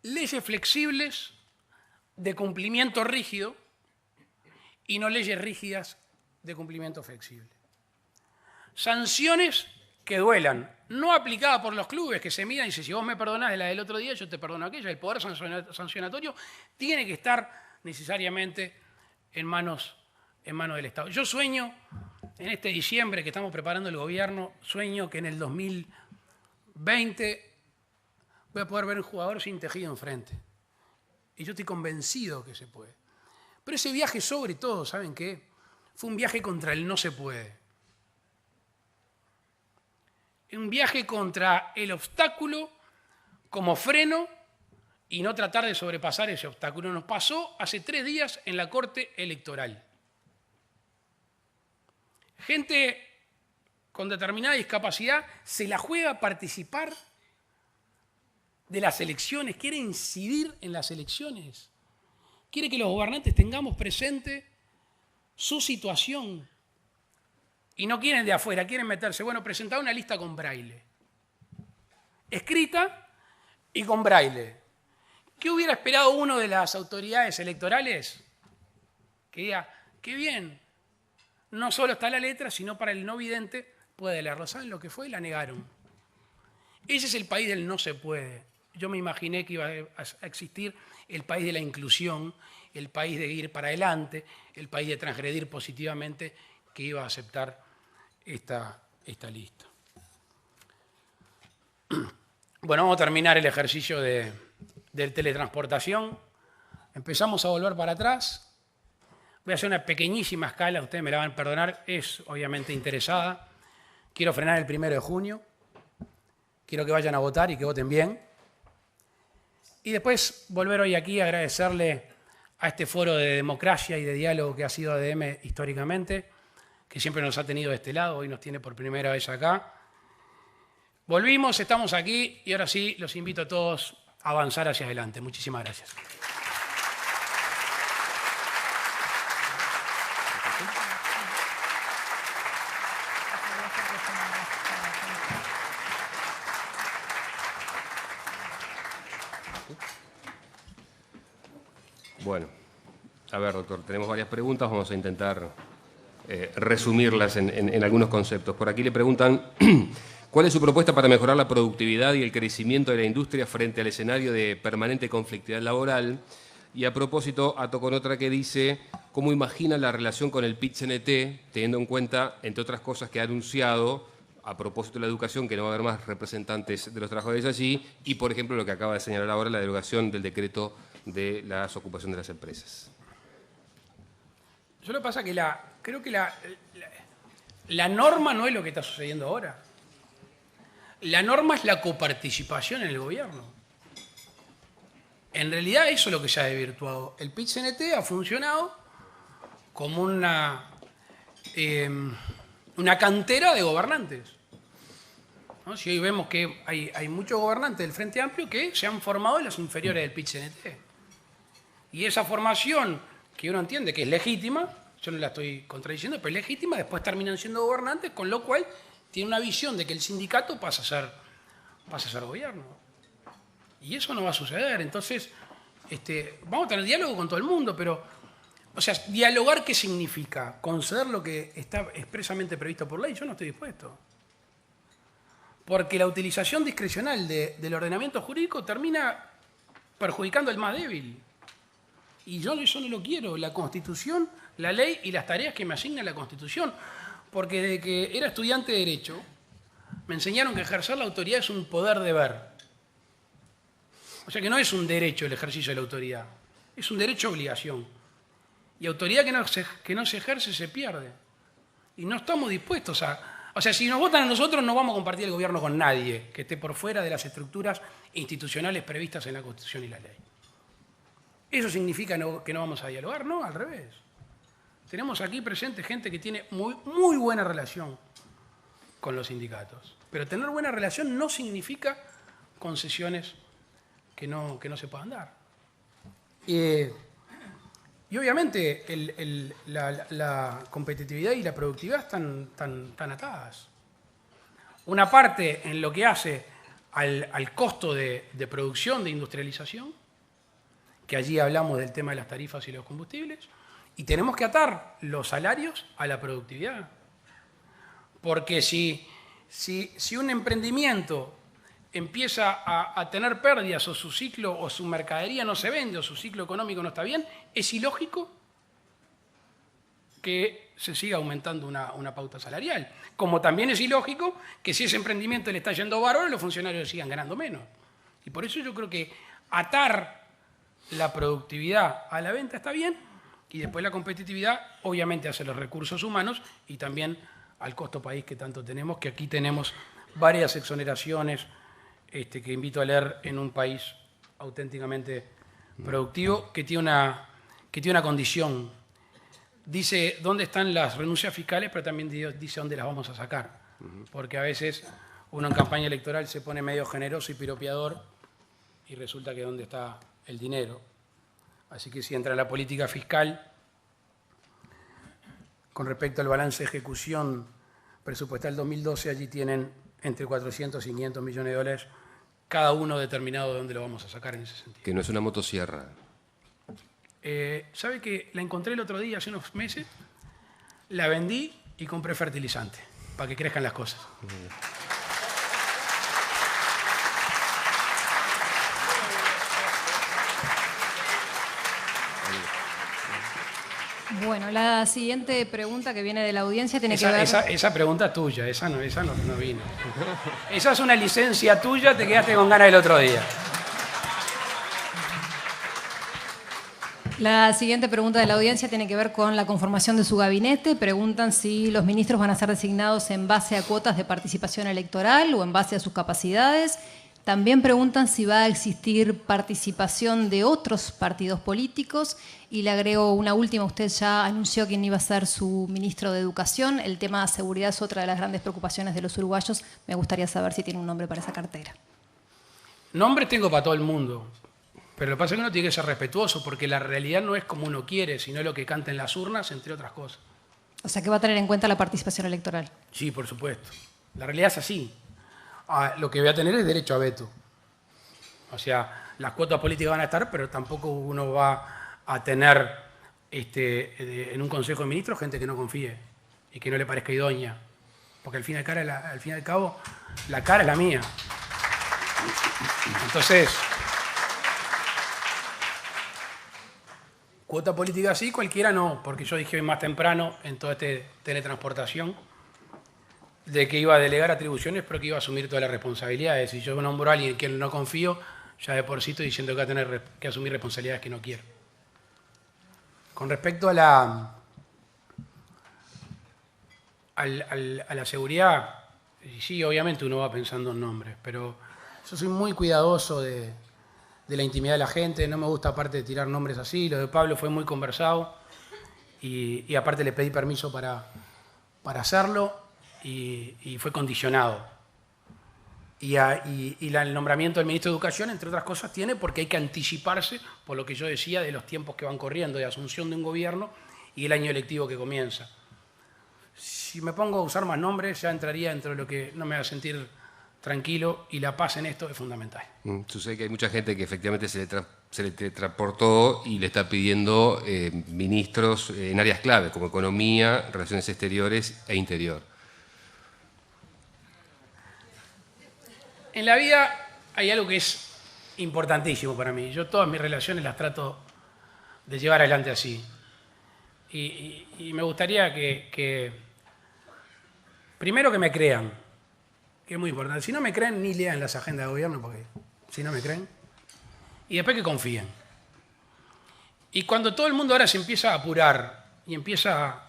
leyes flexibles de cumplimiento rígido y no leyes rígidas de cumplimiento flexible. Sanciones que duelan, no aplicadas por los clubes, que se miran y dicen, si vos me perdonás de la del otro día, yo te perdono aquella. El poder sancionatorio tiene que estar necesariamente en manos del Estado. Yo sueño, en este diciembre que estamos preparando el gobierno, sueño que en el 2020 voy a poder ver un jugador sin tejido enfrente. Y yo estoy convencido que se puede. Pero ese viaje, sobre todo, ¿saben qué? Fue un viaje contra el no se puede. Un viaje contra el obstáculo como freno y no tratar de sobrepasar ese obstáculo. Nos pasó hace 3 días en la Corte Electoral. Gente con determinada discapacidad se la juega a participar de las elecciones, quiere incidir en las elecciones, quiere que los gobernantes tengamos presente su situación y no quieren de afuera, quieren meterse. Bueno, presentar una lista con braille, escrita y con braille. ¿Qué hubiera esperado uno de las autoridades electorales? Que diga, qué bien, no solo está la letra, sino para el no vidente puede leerlo. ¿Saben lo que fue? La negaron. Ese es el país del no se puede. Yo me imaginé que iba a existir el país de la inclusión, el país de ir para adelante, el país de transgredir positivamente, que iba a aceptar esta lista. Bueno, vamos a terminar el ejercicio de teletransportación. Empezamos a volver para atrás. Voy a hacer una pequeñísima escala, ustedes me la van a perdonar, es obviamente interesada. Quiero frenar el 1 de junio. Quiero que vayan a votar y que voten bien. Y después volver hoy aquí a agradecerle a este foro de democracia y de diálogo que ha sido ADM históricamente, que siempre nos ha tenido de este lado, hoy nos tiene por primera vez acá. Volvimos, estamos aquí y ahora sí los invito a todos a avanzar hacia adelante. Muchísimas gracias. Bueno, a ver, doctor, tenemos varias preguntas, vamos a intentar resumirlas en algunos conceptos. Por aquí le preguntan, ¿cuál es su propuesta para mejorar la productividad y el crecimiento de la industria frente al escenario de permanente conflictividad laboral? Y a propósito, ato con otra que dice, ¿cómo imagina la relación con el PIT-CNT, teniendo en cuenta, entre otras cosas, que ha anunciado, a propósito de la educación, que no va a haber más representantes de los trabajadores allí, y, por ejemplo, lo que acaba de señalar ahora, la derogación del decreto de la ocupación de las empresas? Yo lo que pasa es que creo que la norma no es lo que está sucediendo ahora. La norma es la coparticipación en el gobierno. En realidad eso es lo que se ha desvirtuado. El PIT-CNT ha funcionado como una cantera de gobernantes, ¿no? Si hoy vemos que hay muchos gobernantes del Frente Amplio que se han formado en las inferiores del PIT-CNT. Y esa formación, que uno entiende que es legítima, yo no la estoy contradiciendo, pero es legítima, después terminan siendo gobernantes, con lo cual tiene una visión de que el sindicato pasa a ser gobierno. Y eso no va a suceder. Entonces, vamos a tener diálogo con todo el mundo, pero, o sea, dialogar, ¿qué significa? Conceder lo que está expresamente previsto por ley. Yo no estoy dispuesto. Porque la utilización discrecional del ordenamiento jurídico termina perjudicando al más débil. Y yo eso no lo quiero. La Constitución, la ley y las tareas que me asigna la Constitución. Porque desde que era estudiante de Derecho, me enseñaron que ejercer la autoridad es un poder-deber. O sea que no es un derecho el ejercicio de la autoridad, es un derecho-obligación. Y autoridad que no se ejerce se pierde. Y no estamos dispuestos a O sea, si nos votan a nosotros, no vamos a compartir el gobierno con nadie que esté por fuera de las estructuras institucionales previstas en la Constitución y la ley. ¿Eso significa que no vamos a dialogar? No, al revés. Tenemos aquí presente gente que tiene muy buena relación con los sindicatos. Pero tener buena relación no significa concesiones que no se puedan dar. Y obviamente la competitividad y la productividad están atadas. Una parte en lo que hace al costo de producción, de industrialización, que allí hablamos del tema de las tarifas y los combustibles, y tenemos que atar los salarios a la productividad. Porque si un emprendimiento empieza a tener pérdidas o su ciclo o su mercadería no se vende o su ciclo económico no está bien, es ilógico que se siga aumentando una pauta salarial. Como también es ilógico que si ese emprendimiento le está yendo bárbaro, los funcionarios sigan ganando menos. Y por eso yo creo que atar la productividad a la venta está bien, y después la competitividad obviamente hace los recursos humanos y también al costo país que tanto tenemos, que aquí tenemos varias exoneraciones que invito a leer en un país auténticamente productivo, que tiene una condición. Dice dónde están las renuncias fiscales, pero también dice dónde las vamos a sacar. Porque a veces uno en campaña electoral se pone medio generoso y piropeador y resulta que dónde está el dinero. Así que si entra la política fiscal, con respecto al balance de ejecución presupuestal 2012, allí tienen entre 400 y 500 millones de dólares, cada uno determinado de dónde lo vamos a sacar en ese sentido. Que no es una motosierra. ¿Sabe que la encontré el otro día, hace unos meses? La vendí y compré fertilizante, para que crezcan las cosas. Bueno, la siguiente pregunta que viene de la audiencia tiene que ver... Esa pregunta es tuya, esa no vino. Esa es una licencia tuya, te quedaste con ganas el otro día. La siguiente pregunta de la audiencia tiene que ver con la conformación de su gabinete. Preguntan si los ministros van a ser designados en base a cuotas de participación electoral o en base a sus capacidades. También preguntan si va a existir participación de otros partidos políticos. Y le agrego una última. Usted ya anunció quién iba a ser su ministro de Educación. El tema de seguridad es otra de las grandes preocupaciones de los uruguayos. Me gustaría saber si tiene un nombre para esa cartera. Nombres tengo para todo el mundo. Pero lo que pasa es que uno tiene que ser respetuoso, porque la realidad no es como uno quiere, sino lo que canta en las urnas, entre otras cosas. O sea, que va a tener en cuenta la participación electoral. Sí, por supuesto. La realidad es así. Lo que voy a tener es derecho a veto. O sea, las cuotas políticas van a estar, pero tampoco uno va a tener en un consejo de ministros gente que no confíe y que no le parezca idónea. Porque al fin y al cabo, la cara es la mía. Entonces... cuota política sí, cualquiera no, porque yo dije más temprano en toda esta teletransportación de que iba a delegar atribuciones, pero que iba a asumir todas las responsabilidades. Si yo nombro a alguien en quien no confío, ya de por sí estoy diciendo que va a tener que asumir responsabilidades que no quiero. Con respecto a la seguridad, sí, obviamente uno va pensando en nombres, pero yo soy muy cuidadoso de la intimidad de la gente, no me gusta aparte de tirar nombres así. Lo de Pablo fue muy conversado y aparte le pedí permiso para hacerlo y fue condicionado. Y el nombramiento del ministro de Educación, entre otras cosas, tiene porque hay que anticiparse, por lo que yo decía, de los tiempos que van corriendo, de asunción de un gobierno y el año electivo que comienza. Si me pongo a usar más nombres, ya entraría dentro de lo que no me va a sentir tranquilo, y la paz en esto es fundamental. Sucede que hay mucha gente que efectivamente se le transportó y le está pidiendo ministros en áreas clave, como economía, relaciones exteriores e interior. En la vida hay algo que es importantísimo para mí. Yo todas mis relaciones las trato de llevar adelante así. Y me gustaría que primero que me crean, que es muy importante. Si no me creen, ni lean las agendas de gobierno, porque si no me creen. Y después que confíen. Y cuando todo el mundo ahora se empieza a apurar y empieza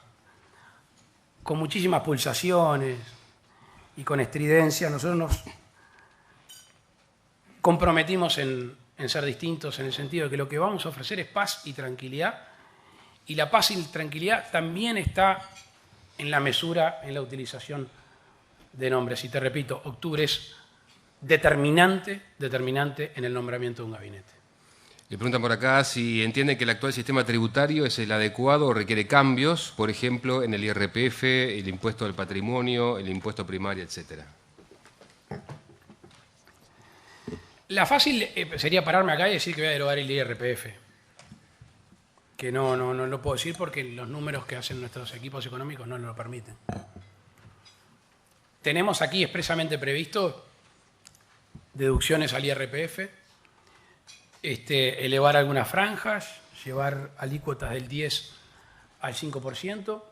con muchísimas pulsaciones y con estridencia. Nosotros nos comprometimos en ser distintos en el sentido de que lo que vamos a ofrecer es paz y tranquilidad, y la paz y la tranquilidad también está en la mesura, en la utilización de nombres. Y te repito, octubre es determinante en el nombramiento de un gabinete. Le preguntan por acá si entienden que el actual sistema tributario es el adecuado o requiere cambios, por ejemplo, en el IRPF, el impuesto del patrimonio, el impuesto primario, etcétera. La fácil sería pararme acá y decir que voy a derogar el IRPF. Que no lo puedo decir porque los números que hacen nuestros equipos económicos no nos lo permiten. Tenemos aquí expresamente previsto deducciones al IRPF, elevar algunas franjas, llevar alícuotas del 10 al 5%,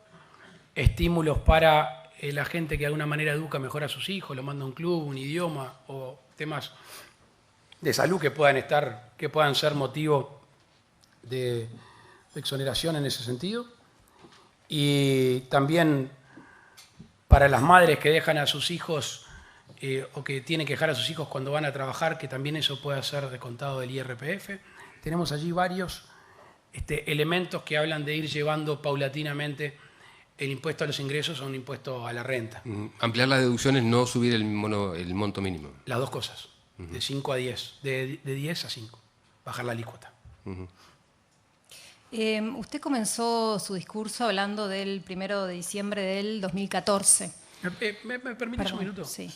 estímulos para la gente que de alguna manera educa mejor a sus hijos, lo manda a un club, un idioma o temas de salud que puedan ser motivo de exoneración en ese sentido. Y también para las madres que dejan a sus hijos o que tienen que dejar a sus hijos cuando van a trabajar, que también eso pueda ser descontado del IRPF. Tenemos allí varios elementos que hablan de ir llevando paulatinamente el impuesto a los ingresos a un impuesto a la renta. Ampliar las deducciones, no subir el monto mínimo. Las dos cosas, de 5 a 10, de 10 a 5, bajar la alícuota. Usted comenzó su discurso hablando del 1 de diciembre del 2014. ¿Me permites un minuto? Sí.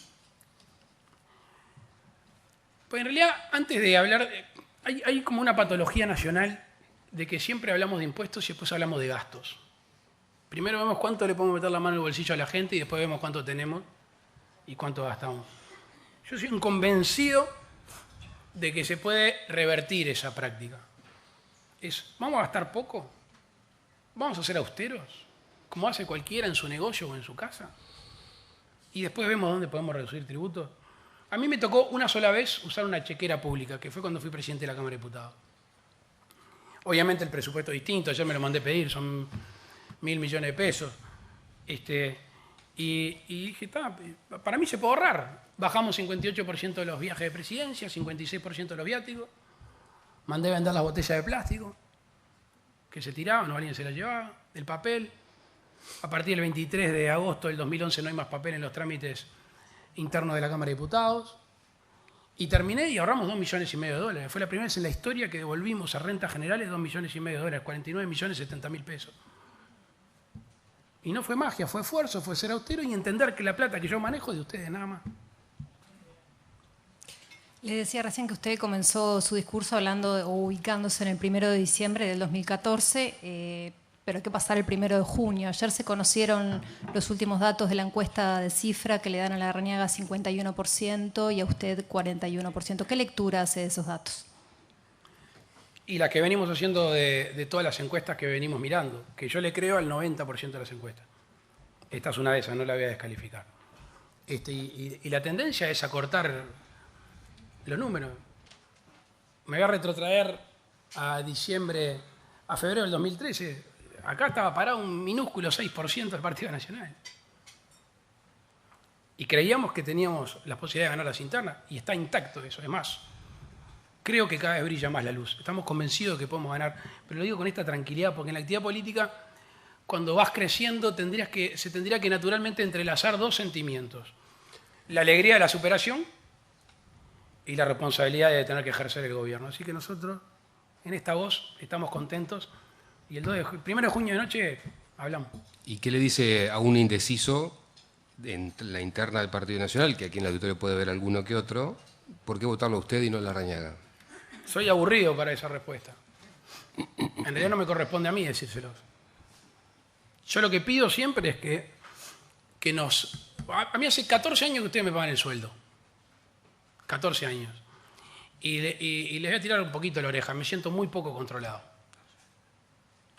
Pues en realidad, antes de hablar, hay como una patología nacional de que siempre hablamos de impuestos y después hablamos de gastos. Primero vemos cuánto le podemos meter la mano en el bolsillo a la gente y después vemos cuánto tenemos y cuánto gastamos. Yo soy un convencido de que se puede revertir esa práctica. ¿Vamos a gastar poco? ¿Vamos a ser austeros? Como hace cualquiera en su negocio o en su casa. Y después vemos dónde podemos reducir tributos. A mí me tocó una sola vez usar una chequera pública, que fue cuando fui presidente de la Cámara de Diputados. Obviamente el presupuesto es distinto, ayer me lo mandé pedir, son 1.000 millones de pesos. Y dije, para mí se puede ahorrar. Bajamos 58% de los viajes de presidencia, 56% de los viáticos. Mandé vender las botellas de plástico que se tiraban o alguien se las llevaba, el papel. A partir del 23 de agosto del 2011 no hay más papel en los trámites internos de la Cámara de Diputados. Y terminé y ahorramos $2,5 millones. Fue la primera vez en la historia que devolvimos a rentas generales $2,5 millones, 49.070.000 pesos. Y no fue magia, fue esfuerzo, fue ser austero y entender que la plata que yo manejo es de ustedes, nada más. Le decía recién que usted comenzó su discurso hablando o ubicándose en el 1 de diciembre del 2014, pero ¿qué pasará el 1 de junio? Ayer se conocieron los últimos datos de la encuesta de Cifra que le dan a Larrañaga 51% y a usted 41%. ¿Qué lectura hace de esos datos? Y la que venimos haciendo de todas las encuestas que venimos mirando, que yo le creo al 90% de las encuestas. Esta es una de esas, no la voy a descalificar. Y la tendencia es acortar los números. Me voy a retrotraer a febrero del 2013. Acá estaba parado un minúsculo 6% del Partido Nacional. Y creíamos que teníamos la posibilidad de ganar las internas, y está intacto eso. Es más, creo que cada vez brilla más la luz. Estamos convencidos de que podemos ganar, pero lo digo con esta tranquilidad, porque en la actividad política, cuando vas creciendo, se tendría que naturalmente entrelazar dos sentimientos. La alegría de la superación y la responsabilidad de tener que ejercer el gobierno. Así que nosotros, en esta voz, estamos contentos. Y el 1 de junio de noche hablamos. ¿Y qué le dice a un indeciso en la interna del Partido Nacional, que aquí en el auditorio puede ver alguno que otro, por qué votarlo a usted y no a Larrañaga? Soy aburrido para esa respuesta. En realidad no me corresponde a mí decírselos. Yo lo que pido siempre es que nos... A mí hace 14 años que ustedes me pagan el sueldo. 14 años. Y les voy a tirar un poquito la oreja. Me siento muy poco controlado.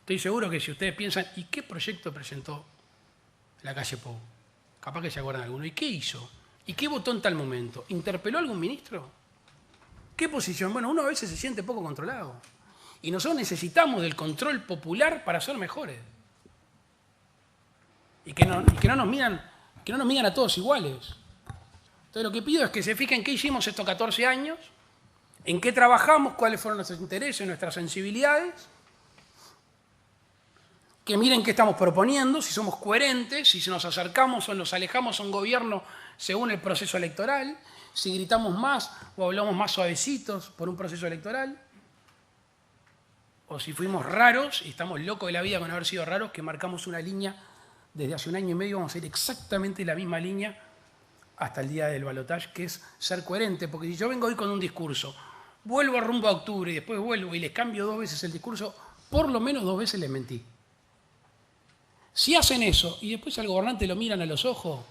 Estoy seguro que si ustedes piensan, ¿y qué proyecto presentó la calle Pou? Capaz que se acuerdan alguno. ¿Y qué hizo? ¿Y qué votó en tal momento? ¿Interpeló a algún ministro? ¿Qué posición? Bueno, uno a veces se siente poco controlado. Y nosotros necesitamos del control popular para ser mejores. Y que no nos midan que no nos midan a todos iguales. Entonces lo que pido es que se fijen qué hicimos estos 14 años, en qué trabajamos, cuáles fueron nuestros intereses, nuestras sensibilidades, que miren qué estamos proponiendo, si somos coherentes, si nos acercamos o nos alejamos a un gobierno según el proceso electoral, si gritamos más o hablamos más suavecitos por un proceso electoral, o si fuimos raros y estamos locos de la vida con haber sido raros, que marcamos una línea desde hace 1 año y medio, vamos a ir exactamente la misma línea hasta el día del balotaje, que es ser coherente, porque si yo vengo hoy con un discurso, vuelvo a rumbo a octubre y después vuelvo y les cambio 2 veces el discurso, por lo menos 2 veces les mentí. Si hacen eso y después al gobernante lo miran a los ojos,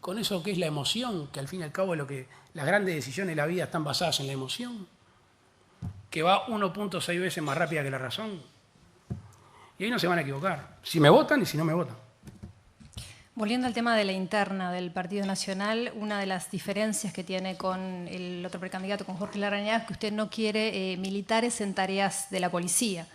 con eso que es la emoción, que al fin y al cabo es lo que las grandes decisiones de la vida están basadas en la emoción, que va 1.6 veces más rápida que la razón, y ahí no se van a equivocar, si me votan y si no me votan. Volviendo al tema de la interna del Partido Nacional, una de las diferencias que tiene con el otro precandidato, con Jorge Larrañaga, es que usted no quiere militares en tareas de la policía.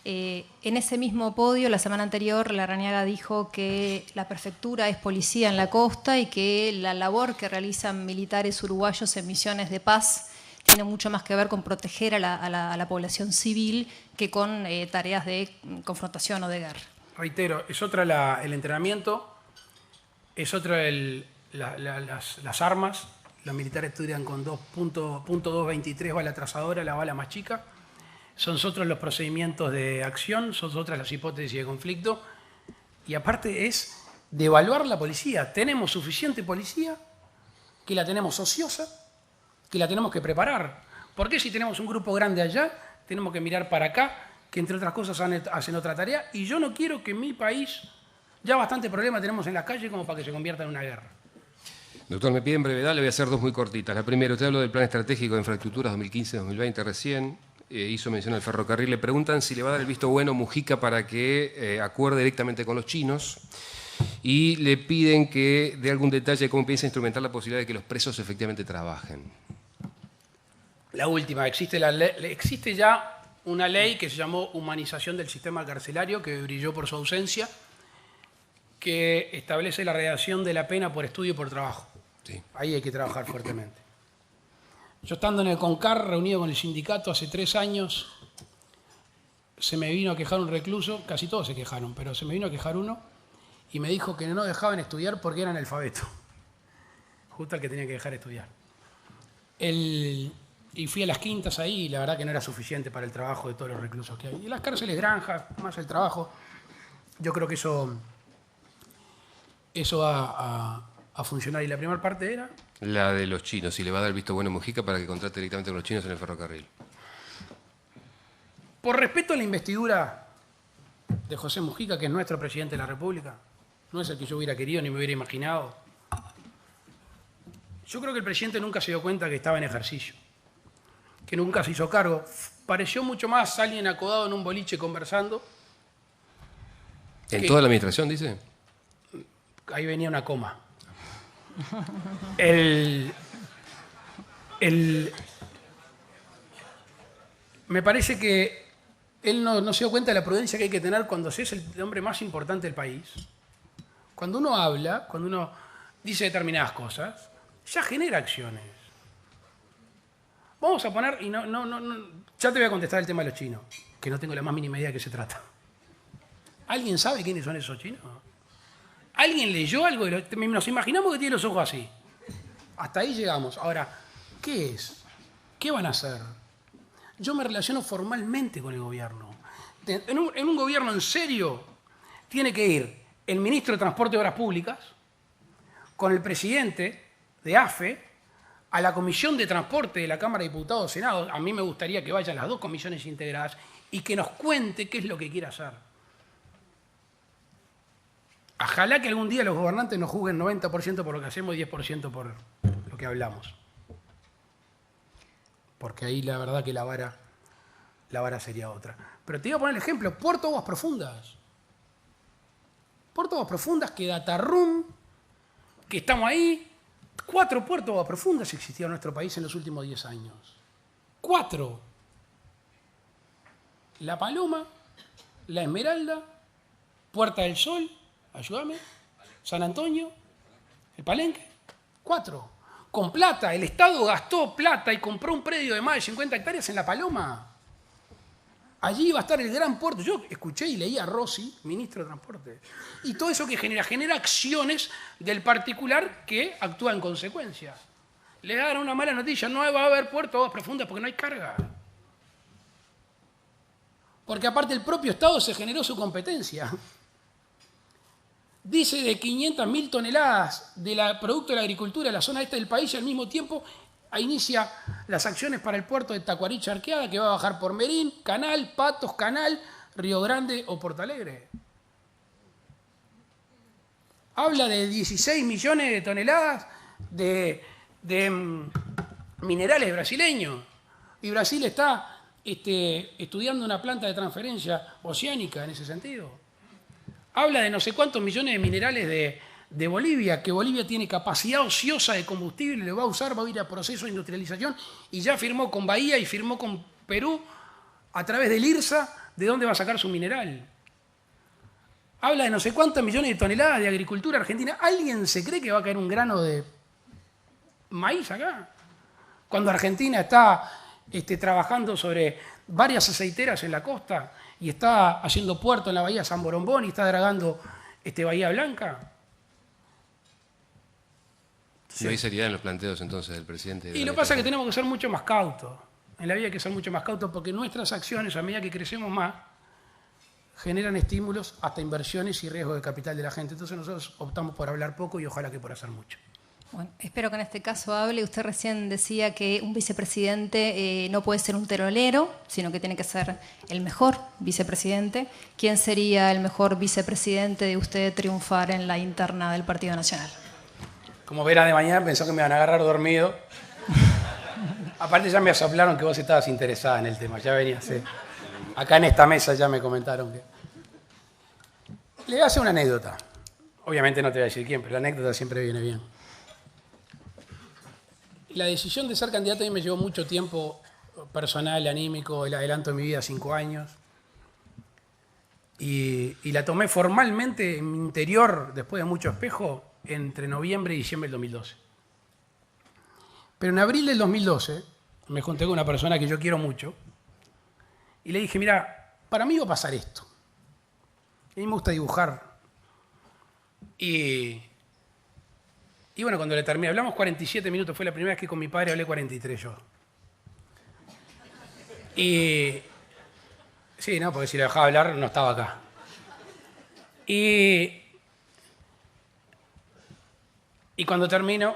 En ese mismo podio, la semana anterior, Larrañaga dijo que la prefectura es policía en la costa y que la labor que realizan militares uruguayos en misiones de paz tiene mucho más que ver con proteger a la población civil que con tareas de confrontación o de guerra. Reitero, es otra el entrenamiento, es otra las armas. Los militares estudian con .223 bala trazadora, la bala más chica. Son otros los procedimientos de acción, son otras las hipótesis de conflicto. Y aparte es de evaluar la policía. Tenemos suficiente policía, que la tenemos ociosa, que la tenemos que preparar. ¿Por qué si tenemos un grupo grande allá, tenemos que mirar para acá, que entre otras cosas hacen otra tarea? Y yo no quiero que en mi país, ya bastante problema tenemos en la calle como para que se convierta en una guerra. Doctor, me piden brevedad, le voy a hacer 2 muy cortitas. La primera, usted habló del Plan Estratégico de Infraestructuras 2015-2020 recién. Hizo mención al ferrocarril. Le preguntan si le va a dar el visto bueno Mujica para que acuerde directamente con los chinos. Y le piden que dé algún detalle de cómo piensa instrumentar la posibilidad de que los presos efectivamente trabajen. La última, existe ya una ley que se llamó Humanización del Sistema Carcelario, que brilló por su ausencia, que establece la redacción de la pena por estudio y por trabajo. Sí. Ahí hay que trabajar fuertemente. Yo estando en el CONCAR, reunido con el sindicato hace 3 años, se me vino a quejar un recluso, casi todos se quejaron, pero se me vino a quejar uno y me dijo que no dejaban estudiar porque eran analfabetos. Justo el que tenía que dejar estudiar. Y fui a las quintas ahí y la verdad que no era suficiente para el trabajo de todos los reclusos que hay. Y las cárceles granjas, más el trabajo, yo creo que eso va a funcionar. Y la primera parte era... La de los chinos, si le va a dar el visto bueno a Mujica para que contrate directamente con los chinos en el ferrocarril. Por respeto a la investidura de José Mujica, que es nuestro presidente de la República, no es el que yo hubiera querido ni me hubiera imaginado. Yo creo que el presidente nunca se dio cuenta que estaba en ejercicio, que nunca se hizo cargo. Pareció mucho más alguien acodado en un boliche conversando. ¿En toda la administración, dice? Ahí venía una coma. Me parece que él no se dio cuenta de la prudencia que hay que tener cuando se es el hombre más importante del país. Cuando uno habla, cuando uno dice determinadas cosas, ya genera acciones. Vamos a poner, y ya te voy a contestar el tema de los chinos, que no tengo la más mínima idea de qué se trata. ¿Alguien sabe quiénes son esos chinos? ¿Alguien leyó algo? Nos imaginamos que tiene los ojos así. Hasta ahí llegamos. Ahora, ¿qué es? ¿Qué van a hacer? Yo me relaciono formalmente con el gobierno. En un gobierno en serio tiene que ir el ministro de Transporte y Obras Públicas con el presidente de AFE a la Comisión de Transporte de la Cámara de Diputados y Senado. A mí me gustaría que vayan las 2 comisiones integradas y que nos cuente qué es lo que quiere hacer. Ojalá que algún día los gobernantes nos juzguen 90% por lo que hacemos y 10% por lo que hablamos. Porque ahí la verdad que la vara sería otra. Pero te iba a poner el ejemplo, Puerto Aguas Profundas. Puerto Aguas Profundas, que Datarrum, que estamos ahí. 4 puertos Aguas Profundas existían en nuestro país en los últimos 10 años. 4. La Paloma, La Esmeralda, Puerta del Sol, ayúdame, San Antonio ¿El Palenque? 4. Con plata, el Estado gastó plata y compró un predio de más de 50 hectáreas en La Paloma. Allí iba a estar el gran puerto. Yo escuché y leí a Rossi, ministro de Transporte. Y todo eso que genera acciones del particular que actúa en consecuencia. Le dan una mala noticia, no va a haber puerto de aguas profundas porque no hay carga. Porque aparte el propio Estado se generó su competencia. Dice de 500.000 toneladas de producto de la agricultura en la zona este del país y al mismo tiempo inicia las acciones para el puerto de Tacuaricha Arqueada, que va a bajar por Merín, Canal, Patos, Canal, Río Grande o Porto Alegre. Habla de 16 millones de toneladas de minerales brasileños. Y Brasil está estudiando una planta de transferencia oceánica en ese sentido. Habla de no sé cuántos millones de minerales de Bolivia, que Bolivia tiene capacidad ociosa de combustible, lo va a usar, va a ir a proceso de industrialización y ya firmó con Bahía y firmó con Perú a través del IRSA de dónde va a sacar su mineral. Habla de no sé cuántas millones de toneladas de agricultura argentina. ¿Alguien se cree que va a caer un grano de maíz acá? Cuando Argentina está trabajando sobre varias aceiteras en la costa y está haciendo puerto en la bahía San Borombón y está dragando Bahía Blanca. No hay seriedad en los planteos entonces del presidente. Y lo que pasa es que tenemos que ser mucho más cautos. En la vida hay que ser mucho más cautos porque nuestras acciones, a medida que crecemos más, generan estímulos hasta inversiones y riesgos de capital de la gente. Entonces nosotros optamos por hablar poco y ojalá que por hacer mucho. Bueno, espero que en este caso hable. Usted recién decía que un vicepresidente no puede ser un terolero, sino que tiene que ser el mejor vicepresidente. ¿Quién sería el mejor vicepresidente de usted triunfar en la interna del Partido Nacional? Como verán de mañana, pensó que me iban a agarrar dormido. Aparte ya me soplaron que vos estabas interesada en el tema. Ya venías. Acá en esta mesa ya me comentaron que... Le voy a hacer una anécdota. Obviamente no te voy a decir quién, pero la anécdota siempre viene bien. La decisión de ser candidato a mí me llevó mucho tiempo personal, anímico, el adelanto de mi vida, 5 años. Y la tomé formalmente en mi interior, después de mucho espejo, entre noviembre y diciembre del 2012. Pero en abril del 2012 me junté con una persona que yo quiero mucho y le dije, mira, para mí va a pasar esto. A mí me gusta dibujar. Y bueno, cuando le terminé, hablamos 47 minutos, fue la primera vez que con mi padre hablé 43 yo. Y sí, no, porque si le dejaba hablar no estaba acá. Y cuando termino,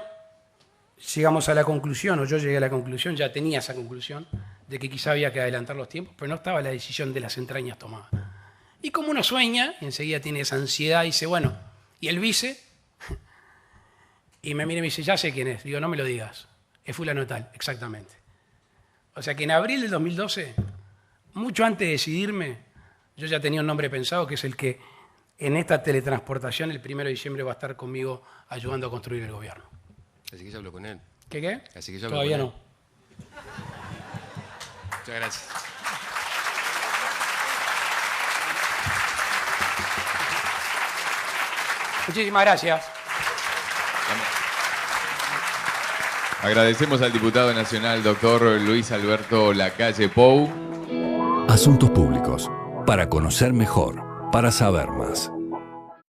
llegamos a la conclusión, o yo llegué a la conclusión, ya tenía esa conclusión, de que quizá había que adelantar los tiempos, pero no estaba la decisión de las entrañas tomada. Y como uno sueña, y enseguida tiene esa ansiedad, y dice, bueno, ¿y el vice? Y me mira y me dice, ya sé quién es. Digo, no me lo digas. Es fulano tal, exactamente. O sea que en abril del 2012, mucho antes de decidirme, yo ya tenía un nombre pensado, que es el que en esta teletransportación el 1 de diciembre va a estar conmigo ayudando a construir el gobierno. Así que ya habló con él. ¿Qué? Así que ya habló Todavía con no. él. Muchas gracias. Muchísimas gracias. Agradecemos al diputado nacional, doctor Luis Alberto Lacalle Pou. Asuntos públicos. Para conocer mejor, para saber más.